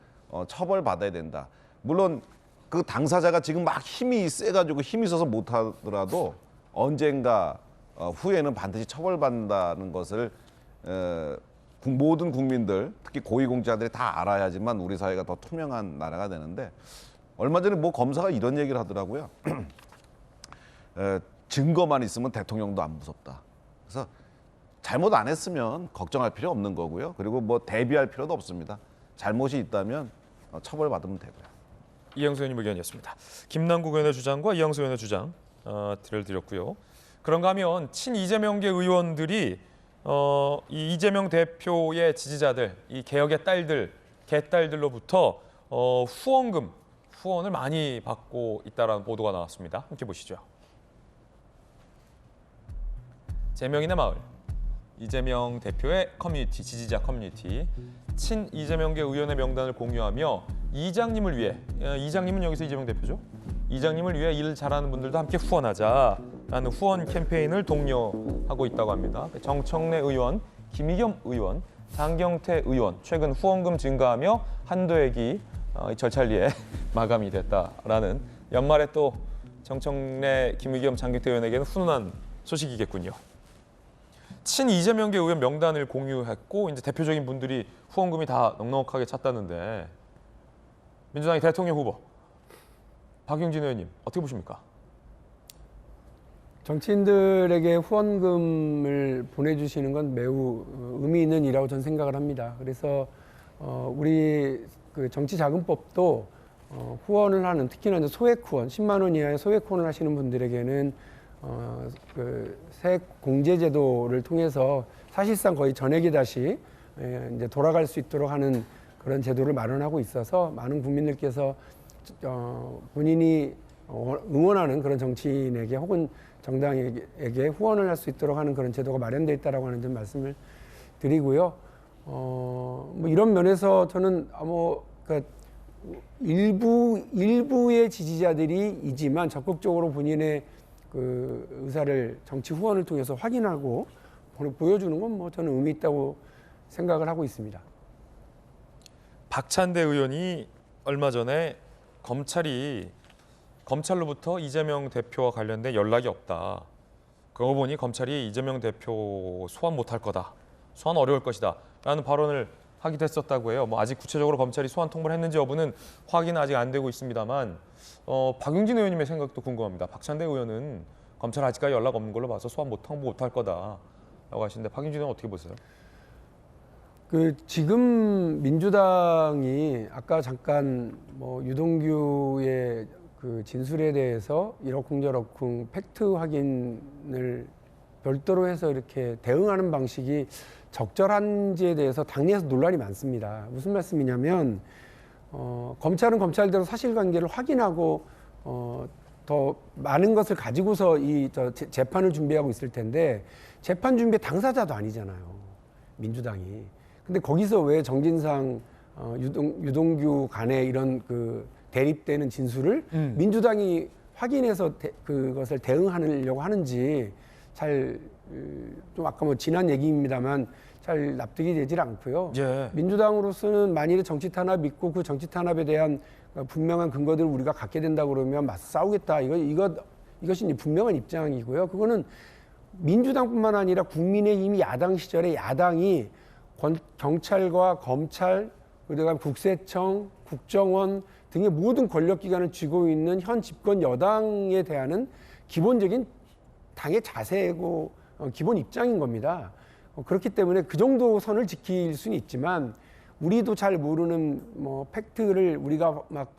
C: 처벌받아야 된다. 물론 그 당사자가 지금 막 힘이 세가지고 힘이 있어서 못하더라도 언젠가 후에는 반드시 처벌받는다는 것을 모든 국민들, 특히 고위공직자들이 다 알아야지만 우리 사회가 더 투명한 나라가 되는데 얼마 전에 뭐 검사가 이런 얘기를 하더라고요. 증거만 있으면 대통령도 안 무섭다. 그래서 잘못 안 했으면 걱정할 필요 없는 거고요. 그리고 뭐 대비할 필요도 없습니다. 잘못이 있다면 처벌받으면 되고요.
A: 이양수 의원님 의견이었습니다. 김남국 의원의 주장과 이양수 의원의 주장 드렸고요. 그런가 하면 친 이재명계 의원들이 이 이재명 대표의 지지자들, 이 개혁의 딸들, 개딸들로부터 후원을 많이 받고 있다는 보도가 나왔습니다. 함께 보시죠. 제명인의 마을, 이재명 대표의 커뮤니티, 지지자 커뮤니티, 친 이재명계 의원의 명단을 공유하며 이장님을 위해, 이장님은 여기서 이재명 대표죠. 이장님을 위해 일 잘하는 분들도 함께 후원하자라는 후원 캠페인을 독려하고 있다고 합니다. 정청래 의원, 김의겸 의원, 장경태 의원, 최근 후원금 증가하며 한도액이 절찰리에 마감이 됐다라는 연말에 또 정청래, 김의겸, 장경태 의원에게는 훈훈한 소식이겠군요. 친 이재명계 의원 명단을 공유했고 이제 대표적인 분들이 후원금이 다 넉넉하게 찼다는데 민주당의 대통령 후보 박용진 의원님 어떻게 보십니까?
G: 정치인들에게 후원금을 보내주시는 건 매우 의미 있는 일이라고 저는 생각을 합니다. 그래서 우리 정치자금법도 후원을 하는 특히나 이제 소액 후원, 10만 원 이하의 소액 후원을 하시는 분들에게는 세액 공제 제도를 통해서 사실상 거의 전액이 다시 이제 돌아갈 수 있도록 하는 그런 제도를 마련하고 있어서 많은 국민들께서 본인이 응원하는 그런 정치인에게 혹은 정당에게 후원을 할 수 있도록 하는 그런 제도가 마련되어 있다라고 하는 점 말씀을 드리고요. 뭐 이런 면에서 저는 그러니까 일부의 지지자들이지만 적극적으로 본인의 그 의사를 정치 후원을 통해서 확인하고 보여주는 건 뭐 저는 의미 있다고 생각을 하고 있습니다.
A: 박찬대 의원이 얼마 전에 검찰로부터 이재명 대표와 관련된 연락이 없다. 그러고 보니 검찰이 이재명 대표 소환 못할 거다. 소환 어려울 것이다. 라는 발언을 하기도 했었다고 해요. 뭐 아직 구체적으로 검찰이 소환 통보를 했는지 여부는 확인은 아직 안 되고 있습니다만 박용진 의원님의 생각도 궁금합니다. 박찬대 의원은 검찰 아직까지 연락 없는 걸로 봐서 소환 통보 못할 거다라고 하시는데 박용진 의원 어떻게 보세요?
G: 지금 민주당이 아까 잠깐 뭐 유동규의 그 진술에 대해서 이러쿵저러쿵 팩트 확인을 별도로 해서 이렇게 대응하는 방식이 적절한지에 대해서 당내에서 논란이 많습니다. 무슨 말씀이냐면 검찰은 검찰대로 사실관계를 확인하고 더 많은 것을 가지고서 재판을 준비하고 있을 텐데 재판 준비 당사자도 아니잖아요. 민주당이. 근데 거기서 왜 정진상 유동규 간의 이런 그 대립되는 진술을 민주당이 확인해서 그것을 대응하려고 하는지 잘 좀 아까 뭐 지난 얘기입니다만 잘 납득이 되질 않고요.
A: 예.
G: 민주당으로서는 만일에 정치 탄압이 있고 그 정치 탄압에 대한 분명한 근거들을 우리가 갖게 된다 그러면 맞서 싸우겠다. 이것이 분명한 입장이고요. 그거는 민주당뿐만 아니라 국민의힘이 야당 시절에 야당이 경찰과 검찰, 그다음 국세청, 국정원 등의 모든 권력기관을 쥐고 있는 현 집권 여당에 대한 기본적인 당의 자세고 기본 입장인 겁니다. 그렇기 때문에 그 정도 선을 지킬 수는 있지만 우리도 잘 모르는 뭐 팩트를 우리가 막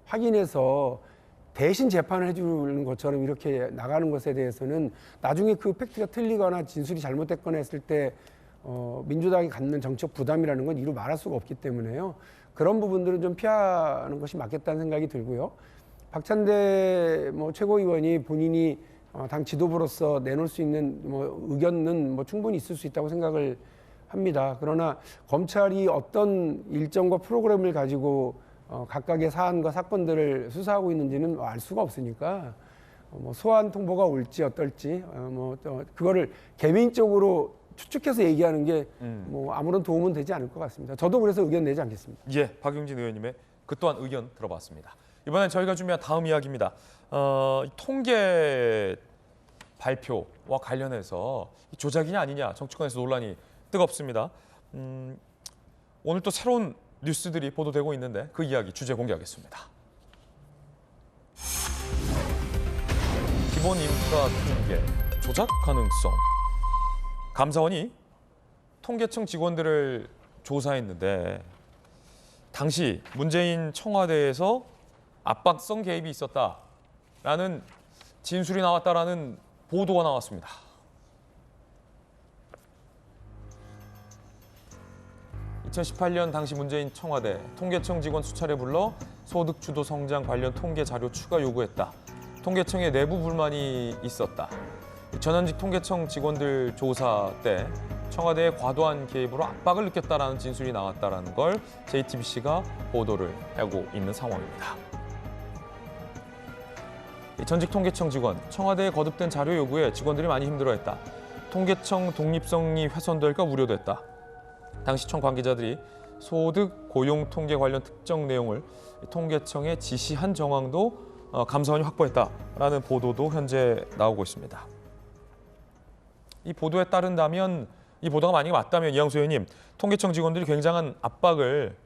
G: 확인해서 대신 재판을 해주는 것처럼 이렇게 나가는 것에 대해서는 나중에 그 팩트가 틀리거나 진술이 잘못됐거나 했을 때 민주당이 갖는 정책 부담이라는 건 이루 말할 수가 없기 때문에요. 그런 부분들은 좀 피하는 것이 맞겠다는 생각이 들고요. 박찬대 최고위원이 본인이 당 지도부로서 내놓을 수 있는 의견은 충분히 있을 수 있다고 생각을 합니다. 그러나 검찰이 어떤 일정과 프로그램을 가지고 각각의 사안과 사건들을 수사하고 있는지는 알 수가 없으니까 소환 통보가 올지 어떨지 그거를 개인적으로 추측해서 얘기하는 게 아무런 도움은 되지 않을 것 같습니다. 저도 그래서 의견 내지 않겠습니다.
A: 예, 박용진 의원님의 그 또한 의견 들어봤습니다. 이번엔 저희가 준비한 다음 이야기입니다. 통계 발표와 관련해서 조작이냐 아니냐 정치권에서 논란이 뜨겁습니다. 오늘 또 새로운 뉴스들이 보도되고 있는데 그 이야기 주제 공개하겠습니다. 기본 인프라 통계 조작 가능성. 감사원이 통계청 직원들을 조사했는데 당시 문재인 청와대에서 압박성 개입이 있었다라는 진술이 나왔다라는 보도가 나왔습니다. (2018년) 당시 문재인 청와대 통계청 직원 수차례 불러 소득 주도 성장 관련 통계 자료 추가 요구했다. 통계청에 내부 불만이 있었다. 전현직 통계청 직원들 조사 때 청와대의 과도한 개입으로 압박을 느꼈다라는 진술이 나왔다라는 걸 JTBC가 보도를 하고 있는 상황입니다. 전직 통계청 직원, 청와대에 거듭된 자료 요구에 직원들이 많이 힘들어했다. 통계청 독립성이 훼손될까 우려됐다. 당시 청 관계자들이 소득, 고용 통계 관련 특정 내용을 통계청에 지시한 정황도 감사원이 확보했다라는 보도도 현재 나오고 있습니다. 이 보도에 따른다면, 이 보도가 만약에 맞다면 이양수 의원님, 통계청 직원들이 굉장한 압박을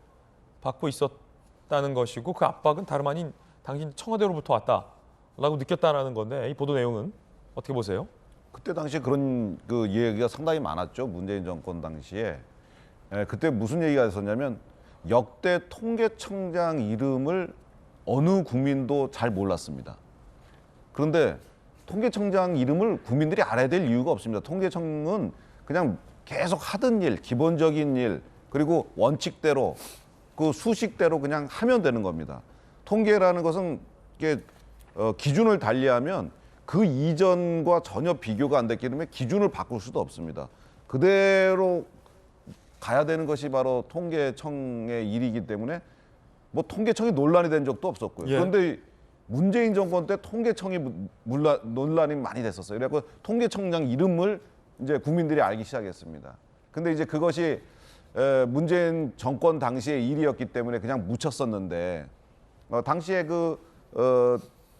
A: 받고 있었다는 것이고 그 압박은 다름 아닌 당신 청와대로부터 왔다라고 느꼈다라는 건데 이 보도 내용은 어떻게 보세요?
C: 그때 당시에 그런 그 얘기가 상당히 많았죠. 문재인 정권 당시에. 그때 무슨 얘기가 있었냐면 역대 통계청장 이름을 어느 국민도 잘 몰랐습니다. 그런데 통계청장 이름을 국민들이 알아야 될 이유가 없습니다. 통계청은 그냥 계속 하던 일, 기본적인 일, 그리고 원칙대로 그 수식대로 그냥 하면 되는 겁니다. 통계라는 것은 이게 기준을 달리하면 그 이전과 전혀 비교가 안 됐기 때문에 기준을 바꿀 수도 없습니다. 그대로 가야 되는 것이 바로 통계청의 일이기 때문에 뭐 통계청이 논란이 된 적도 없었고요.
A: 예.
C: 그런데 문재인 정권 때 통계청이 논란이 많이 됐었어요. 그래서 통계청장 이름을 이제 국민들이 알기 시작했습니다. 근데 이제 그것이 문재인 정권 당시의 일이었기 때문에 그냥 묻혔었는데 당시에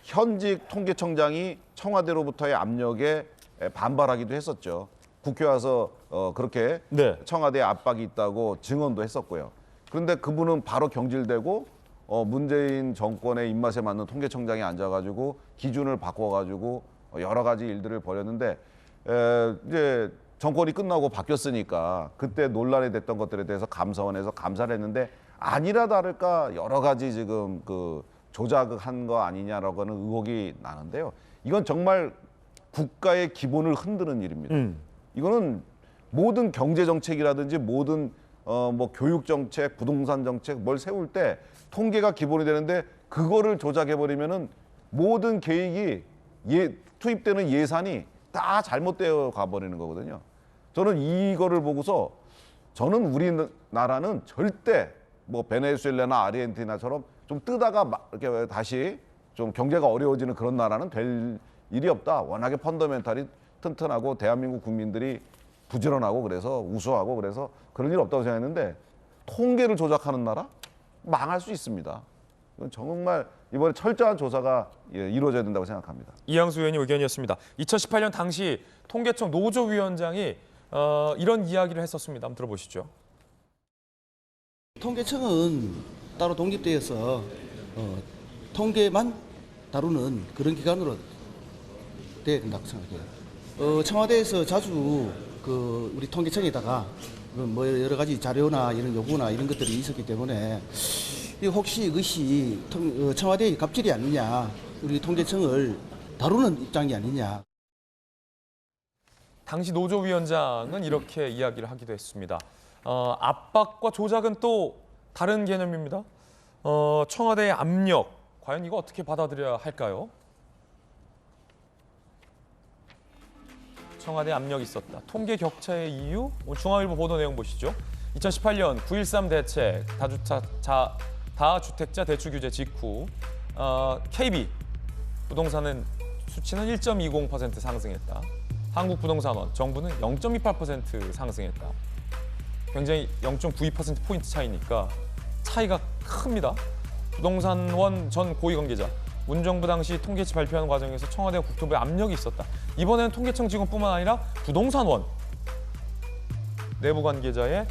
C: 현직 통계청장이 청와대로부터의 압력에 반발하기도 했었죠. 국회 와서 그렇게
A: 네.
C: 청와대에 압박이 있다고 증언도 했었고요. 그런데 그분은 바로 경질되고 문재인 정권의 입맛에 맞는 통계청장이 앉아가지고 기준을 바꿔가지고 여러 가지 일들을 벌였는데 이제 정권이 끝나고 바뀌었으니까 그때 논란이 됐던 것들에 대해서 감사원에서 감사를 했는데 아니라 다를까 여러 가지 지금 조작한 거 아니냐라고 하는 의혹이 나는데요. 이건 정말 국가의 기본을 흔드는 일입니다. 이거는 모든 경제 정책이라든지 모든 뭐 교육 정책, 부동산 정책 뭘 세울 때 통계가 기본이 되는데 그거를 조작해 버리면은 모든 계획이 투입되는 예산이 다 잘못되어 가버리는 거거든요. 저는 이거를 보고서 저는 우리나라는 절대 뭐 베네수엘라나 아르헨티나처럼 좀 뜨다가 이렇게 다시 좀 경제가 어려워지는 그런 나라는 될 일이 없다. 워낙에 펀더멘탈이 튼튼하고 대한민국 국민들이 부지런하고 그래서 우수하고 그래서 그런 일 없다고 생각했는데 통계를 조작하는 나라? 망할 수 있습니다. 이건 정말 이번에 철저한 조사가 이루어져야 된다고 생각합니다.
A: 이양수 의원님 의견이었습니다. 2018년 당시 통계청 노조위원장이 이런 이야기를 했었습니다. 한번 들어보시죠.
T: 통계청은 따로 독립되어서 통계만 다루는 그런 기관으로 돼야 된다고 생각해요. 청와대에서 자주 우리 통계청에다가 뭐 여러 가지 자료나 이런 요구나 이런 것들이 있었기 때문에 혹시 이것이 청와대의 갑질이 아니냐, 우리 통계청을 다루는 입장이 아니냐.
A: 당시 노조위원장은 이렇게 이야기를 하기도 했습니다. 압박과 조작은 또 다른 개념입니다. 청와대의 압력, 과연 이거 어떻게 받아들여야 할까요? 청와대 압력이 있었다. 통계 격차의 이유? 오늘 중앙일보 보도 내용 보시죠. 2018년 9.13 대책, 다주택자 대출 규제 직후 KB 부동산은 수치는 1.20% 상승했다. 한국부동산원, 정부는 0.28% 상승했다. 굉장히 0.92%포인트 차이니까 차이가 큽니다. 부동산원 전 고위 관계자, 문정부 당시 통계치 발표하는 과정에서 청와대와 국토부에 압력이 있었다. 이번에는 통계청 직원뿐만 아니라 부동산원 내부 관계자의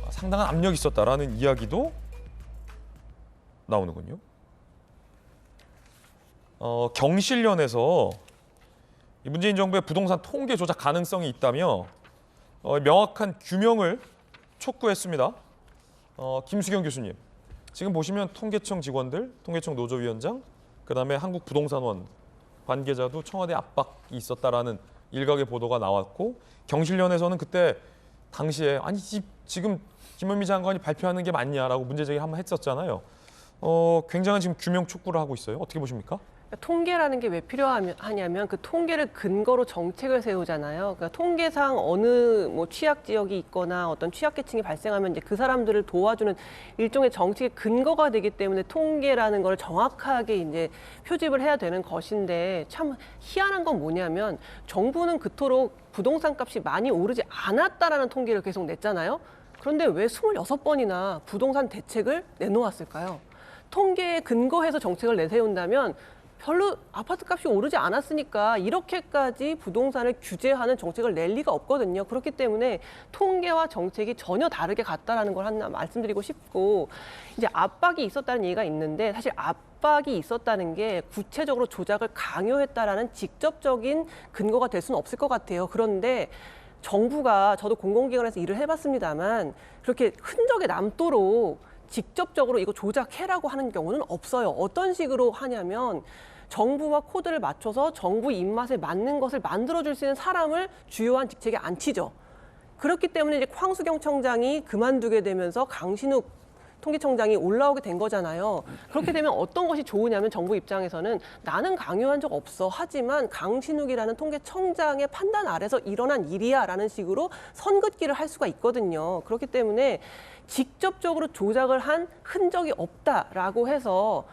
A: 상당한 압력이 있었다라는 이야기도 나오는군요. 경실련에서 문재인 정부의 부동산 통계 조작 가능성이 있다며 명확한 규명을 촉구했습니다. 김수경 교수님, 지금 보시면 통계청 직원들, 통계청 노조위원장, 그다음에 한국부동산원 관계자도 청와대 압박이 있었다라는 일각의 보도가 나왔고, 경실련에서는 그때 당시에 아니 지금 김현미 장관이 발표하는 게 맞냐라고 문제제기 한번 했었잖아요. 굉장한 지금 규명 촉구를 하고 있어요. 어떻게 보십니까?
B: 통계라는 게 왜 필요하냐면 그 통계를 근거로 정책을 세우잖아요. 그러니까 통계상 어느 뭐 취약 지역이 있거나 어떤 취약계층이 발생하면 이제 그 사람들을 도와주는 일종의 정책의 근거가 되기 때문에 통계라는 걸 정확하게 이제 표집을 해야 되는 것인데, 참 희한한 건 뭐냐면 정부는 그토록 부동산 값이 많이 오르지 않았다라는 통계를 계속 냈잖아요. 그런데 왜 26번이나 부동산 대책을 내놓았을까요? 통계에 근거해서 정책을 내세운다면 별로 아파트 값이 오르지 않았으니까 이렇게까지 부동산을 규제하는 정책을 낼 리가 없거든요. 그렇기 때문에 통계와 정책이 전혀 다르게 갔다라는 걸 하나 말씀드리고 싶고, 이제 압박이 있었다는 얘기가 있는데, 사실 압박이 있었다는 게 구체적으로 조작을 강요했다라는 직접적인 근거가 될 수는 없을 것 같아요. 그런데 정부가, 저도 공공기관에서 일을 해봤습니다만, 그렇게 흔적에 남도록 직접적으로 이거 조작해라고 하는 경우는 없어요. 어떤 식으로 하냐면 정부와 코드를 맞춰서 정부 입맛에 맞는 것을 만들어줄 수 있는 사람을 주요한 직책에 앉히죠. 그렇기 때문에 이제 황수경 청장이 그만두게 되면서 강신욱 통계청장이 올라오게 된 거잖아요. 그렇게 되면 어떤 것이 좋으냐면 정부 입장에서는 나는 강요한 적 없어. 하지만 강신욱이라는 통계청장의 판단 아래서 일어난 일이야 라는 식으로 선긋기를 할 수가 있거든요. 그렇기 때문에 직접적으로 조작을 한 흔적이 없다라고 해서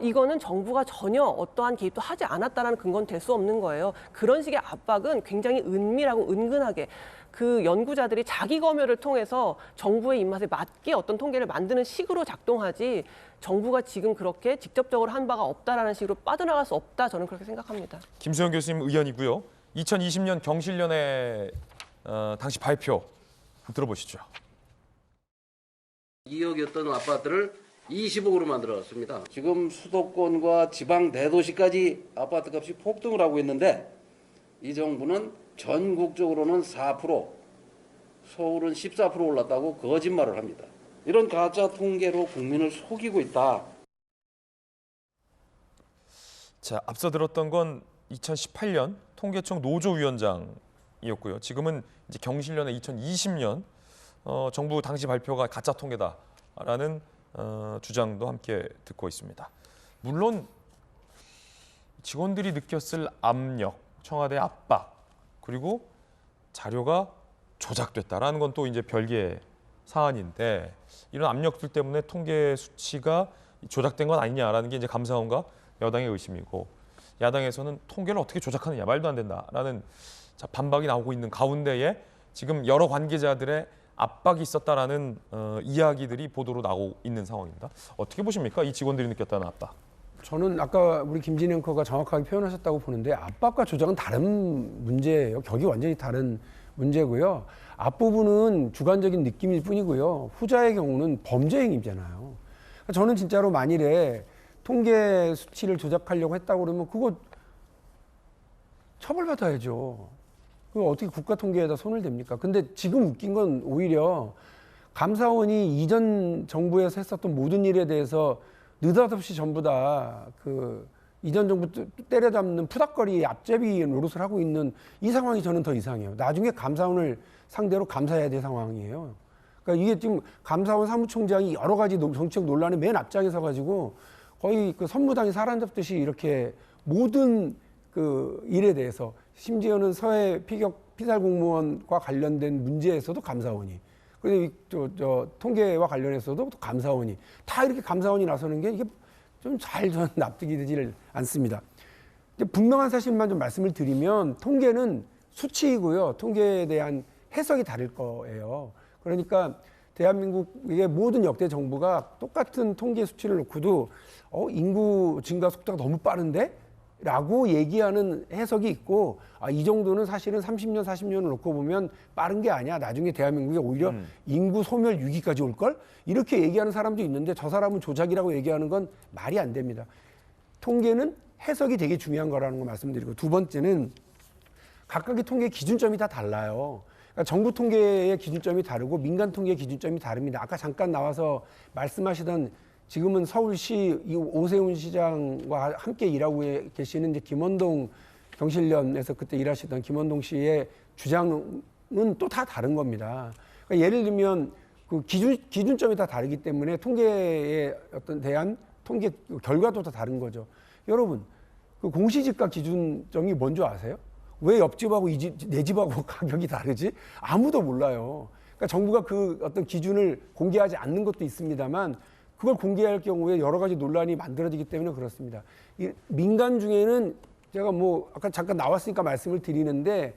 B: 이거는 정부가 전혀 어떠한 개입도 하지 않았다라는 근거는 될 수 없는 거예요. 그런 식의 압박은 굉장히 은밀하고 은근하게 그 연구자들이 자기 검열을 통해서 정부의 입맛에 맞게 어떤 통계를 만드는 식으로 작동하지, 정부가 지금 그렇게 직접적으로 한 바가 없다라는 식으로 빠져나갈 수 없다, 저는 그렇게 생각합니다.
A: 김수영 교수님 의견이고요. 2020년 경실련의 당시 발표 들어보시죠.
U: 2억이었던 아파트를 20억으로 만들어놨습니다. 지금 수도권과 지방 대도시까지 아파트 값이 폭등을 하고 있는데 이 정부는 전국적으로는 4%, 서울은 14% 올랐다고 거짓말을 합니다. 이런 가짜 통계로 국민을 속이고 있다.
A: 자, 앞서 들었던 건 2018년 통계청 노조위원장이었고요. 지금은 이제 경실련의 2020년 정부 당시 발표가 가짜 통계다라는 주장도 함께 듣고 있습니다. 물론 직원들이 느꼈을 압력, 청와대 압박, 그리고 자료가 조작됐다라는 건 또 이제 별개의 사안인데 이런 압력들 때문에 통계 수치가 조작된 건 아니냐라는 게 이제 감사원과 여당의 의심이고 야당에서는 통계를 어떻게 조작하느냐 말도 안 된다라는 반박이 나오고 있는 가운데에 지금 여러 관계자들의 압박이 있었다라는 이야기들이 보도로 나오고 있는 상황입니다. 어떻게 보십니까? 이 직원들이 느꼈다는 압박.
G: 저는 아까 우리 김진 앵커가 정확하게 표현하셨다고 보는데 압박과 조작은 다른 문제예요. 격이 완전히 다른 문제고요. 앞부분은 주관적인 느낌일 뿐이고요. 후자의 경우는 범죄 행위잖아요. 저는 진짜로 만일에 통계 수치를 조작하려고 했다고 그러면 그거 처벌받아야죠. 그거 어떻게 국가 통계에다 손을 댑니까? 근데 지금 웃긴 건 오히려 감사원이 이전 정부에서 했었던 모든 일에 대해서 느닷없이 전부 다 그 이전 정부 때려잡는 푸닥거리 앞제비 노릇을 하고 있는 이 상황이 저는 더 이상해요. 나중에 감사원을 상대로 감사해야 될 상황이에요. 그러니까 이게 지금 감사원 사무총장이 여러 가지 정치적 논란의 맨 앞장에 서가지고 거의 그 선무당이 사람 잡듯이 이렇게 모든 그 일에 대해서 심지어는 서해 피살 공무원과 관련된 문제에서도 감사원이 그리고 저 통계와 관련해서도 또 감사원이 다 이렇게 감사원이 나서는 게 이게 좀 잘 저는 납득이 되지를 않습니다. 분명한 사실만 좀 말씀을 드리면 통계는 수치이고요. 통계에 대한 해석이 다를 거예요. 그러니까 대한민국의 모든 역대 정부가 똑같은 통계 수치를 놓고도 인구 증가 속도가 너무 빠른데? 라고 얘기하는 해석이 있고 이 정도는 사실은 30년, 40년을 놓고 보면 빠른 게 아니야. 나중에 대한민국이 오히려 인구 소멸 위기까지 올걸? 이렇게 얘기하는 사람도 있는데 저 사람은 조작이라고 얘기하는 건 말이 안 됩니다. 통계는 해석이 되게 중요한 거라는 거 말씀드리고 두 번째는 각각의 통계 기준점이 다 달라요. 그러니까 정부 통계의 기준점이 다르고 민간 통계의 기준점이 다릅니다. 아까 잠깐 나와서 말씀하시던 지금은 서울시 오세훈 시장과 함께 일하고 계시는 이제 김원동 경실련에서 그때 일하시던 김원동 씨의 주장은 또 다 다른 겁니다. 그러니까 예를 들면 그 기준점이 다 다르기 때문에 통계에 어떤 대한 통계 결과도 다 다른 거죠. 여러분, 그 공시지가 기준점이 뭔지 아세요? 왜 옆집하고 내 집하고 가격이 다르지? 아무도 몰라요. 그러니까 정부가 그 어떤 기준을 공개하지 않는 것도 있습니다만 그걸 공개할 경우에 여러 가지 논란이 만들어지기 때문에 그렇습니다. 이 민간 중에는 제가 뭐 아까 잠깐 나왔으니까 말씀을 드리는데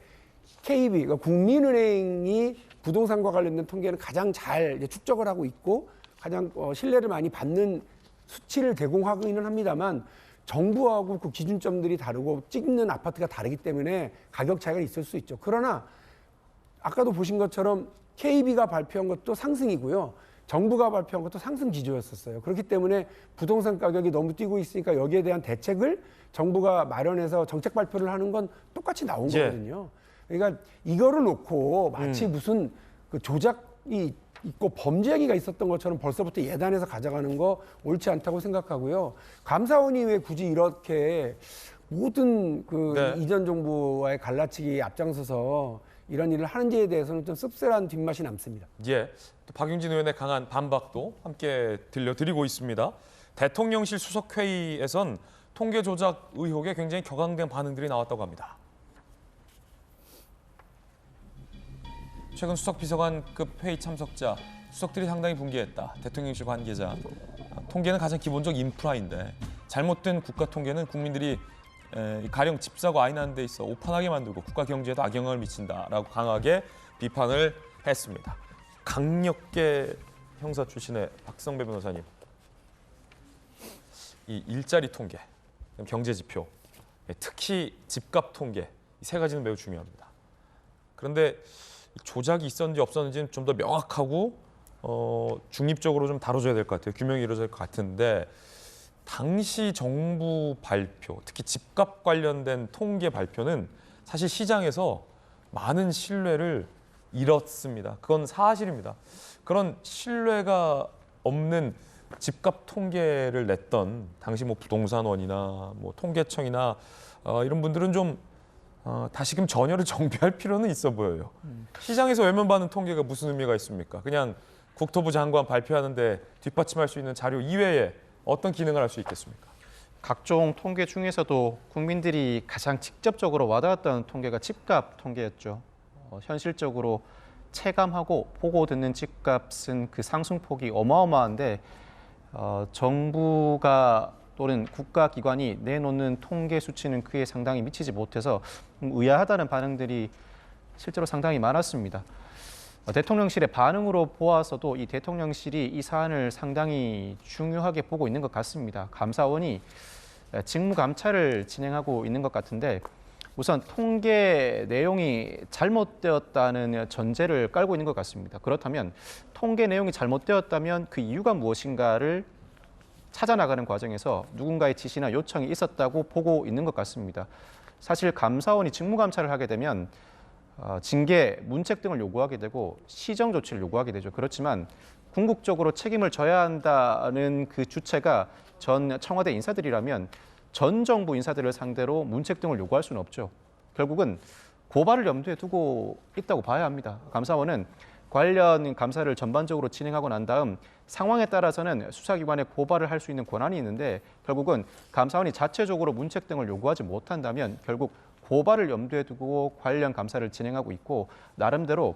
G: KB, 그러니까 국민은행이 부동산과 관련된 통계는 가장 잘 축적을 하고 있고 가장 신뢰를 많이 받는 수치를 제공하기는 합니다만 정부하고 그 기준점들이 다르고 찍는 아파트가 다르기 때문에 가격 차이가 있을 수 있죠. 그러나 아까도 보신 것처럼 KB가 발표한 것도 상승이고요. 정부가 발표한 것도 상승 기조였었어요. 그렇기 때문에 부동산 가격이 너무 뛰고 있으니까 여기에 대한 대책을 정부가 마련해서 정책 발표를 하는 건 똑같이 나온 거거든요. 그러니까 이거를 놓고 마치 무슨 그 조작이 있고 범죄 행위가 있었던 것처럼 벌써부터 예단해서 가져가는 거 옳지 않다고 생각하고요. 감사원이 왜 굳이 이렇게 모든 그 이전 정부와의 갈라치기에 앞장서서 이런 일을 하는지에 대해서는 좀 씁쓸한 뒷맛이 남습니다.
A: 예, 또 박용진 의원의 강한 반박도 함께 들려드리고 있습니다. 대통령실 수석회의에선 통계 조작 의혹에 굉장히 격앙된 반응들이 나왔다고 합니다. 최근 수석비서관급 회의 참석자, 수석들이 상당히 분개했다. 대통령실 관계자. 통계는 가장 기본적 인프라인데 잘못된 국가 통계는 국민들이 가령 집 사고 아이 낳는 데 있어 오판하게 만들고 국가 경제에도 악영향을 미친다라고 강하게 비판을 했습니다. 강력계 형사 출신의 박성배 변호사님, 이 일자리 통계, 경제 지표, 특히 집값 통계 이 세 가지는 매우 중요합니다. 그런데 조작이 있었는지 없었는지는 좀 더 명확하고 중립적으로 좀 다뤄줘야 될 것 같아요. 규명이 이루어질 것 같은데 당시 정부 발표, 특히 집값 관련된 통계 발표는 사실 시장에서 많은 신뢰를 잃었습니다. 그건 사실입니다. 그런 신뢰가 없는 집값 통계를 냈던 당시 뭐 부동산원이나 뭐 통계청이나 이런 분들은 좀 다시금 전열을 정비할 필요는 있어 보여요. 시장에서 외면받는 통계가 무슨 의미가 있습니까? 그냥 국토부 장관 발표하는데 뒷받침할 수 있는 자료 이외에 어떤 기능을 할 수 있겠습니까?
J: 각종 통계 중에서도 국민들이 가장 직접적으로 와닿았던 통계가 집값 통계였죠. 현실적으로 체감하고 보고 듣는 집값은 그 상승폭이 어마어마한데 정부가 또는 국가기관이 내놓는 통계 수치는 그에 상당히 미치지 못해서 의아하다는 반응들이 실제로 상당히 많았습니다. 대통령실의 반응으로 보아서도 이 대통령실이 이 사안을 상당히 중요하게 보고 있는 것 같습니다. 감사원이 직무감찰을 진행하고 있는 것 같은데 우선 통계 내용이 잘못되었다는 전제를 깔고 있는 것 같습니다. 그렇다면 통계 내용이 잘못되었다면 그 이유가 무엇인가를 찾아나가는 과정에서 누군가의 지시나 요청이 있었다고 보고 있는 것 같습니다. 사실 감사원이 직무감찰을 하게 되면 징계, 문책 등을 요구하게 되고 시정 조치를 요구하게 되죠. 그렇지만 궁극적으로 책임을 져야 한다는 그 주체가 전 청와대 인사들이라면 전 정부 인사들을 상대로 문책 등을 요구할 수는 없죠. 결국은 고발을 염두에 두고 있다고 봐야 합니다. 감사원은 관련 감사를 전반적으로 진행하고 난 다음 상황에 따라서는 수사기관에 고발을 할 수 있는 권한이 있는데 결국은 감사원이 자체적으로 문책 등을 요구하지 못한다면 결국 고발을 염두에 두고 관련 감사를 진행하고 있고 나름대로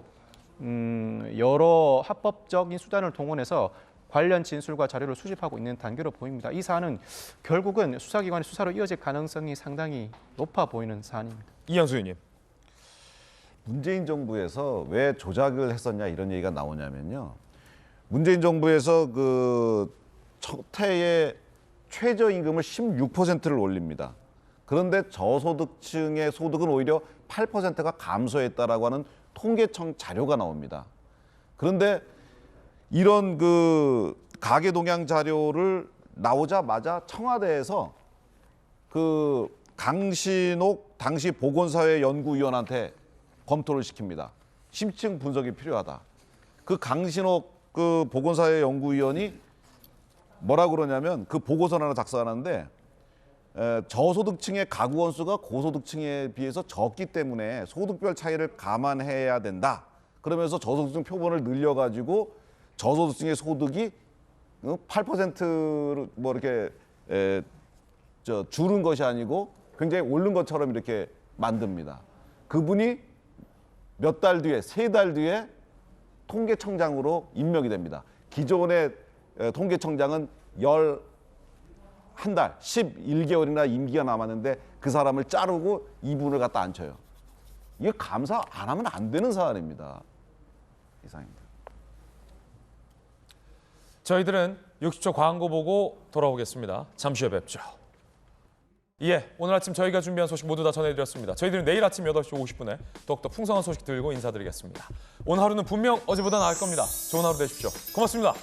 J: 여러 합법적인 수단을 동원해서 관련 진술과 자료를 수집하고 있는 단계로 보입니다. 이 사안은 결국은 수사기관의 수사로 이어질 가능성이 상당히 높아 보이는 사안입니다.
A: 이현수 의원님.
C: 문재인 정부에서 왜 조작을 했었냐 이런 얘기가 나오냐면요. 문재인 정부에서 그 첫 해에 최저임금을 16%를 올립니다. 그런데 저소득층의 소득은 오히려 8%가 감소했다라고 하는 통계청 자료가 나옵니다. 그런데 이런 그 가계 동향 자료를 나오자마자 청와대에서 그 강신옥 당시 보건사회연구위원한테 검토를 시킵니다. 심층 분석이 필요하다. 그 강신옥 그 보건사회연구위원이 뭐라 그러냐면 그 보고서를 하나 작성하는데 저소득층의 가구 원수가 고소득층에 비해서 적기 때문에 소득별 차이를 감안해야 된다. 그러면서 저소득층 표본을 늘려가지고 저소득층의 소득이 8%로 뭐 이렇게 줄은 것이 아니고 굉장히 오른 것처럼 이렇게 만듭니다. 그분이 몇 달 뒤에, 3달 뒤에 통계청장으로 임명이 됩니다. 기존의 통계청장은 11달, 11개월이나 임기가 남았는데 그 사람을 자르고 이분을 갖다 앉혀요. 이게 감사 안 하면 안 되는 사안입니다. 이상입니다.
A: 저희들은 60초 광고 보고 돌아오겠습니다. 잠시 후에 뵙죠. 예, 오늘 아침 저희가 준비한 소식 모두 다 전해드렸습니다. 저희들은 내일 아침 8시 50분에 더욱더 풍성한 소식 들고 인사드리겠습니다. 오늘 하루는 분명 어제보다 나을 겁니다. 좋은 하루 되십시오. 고맙습니다.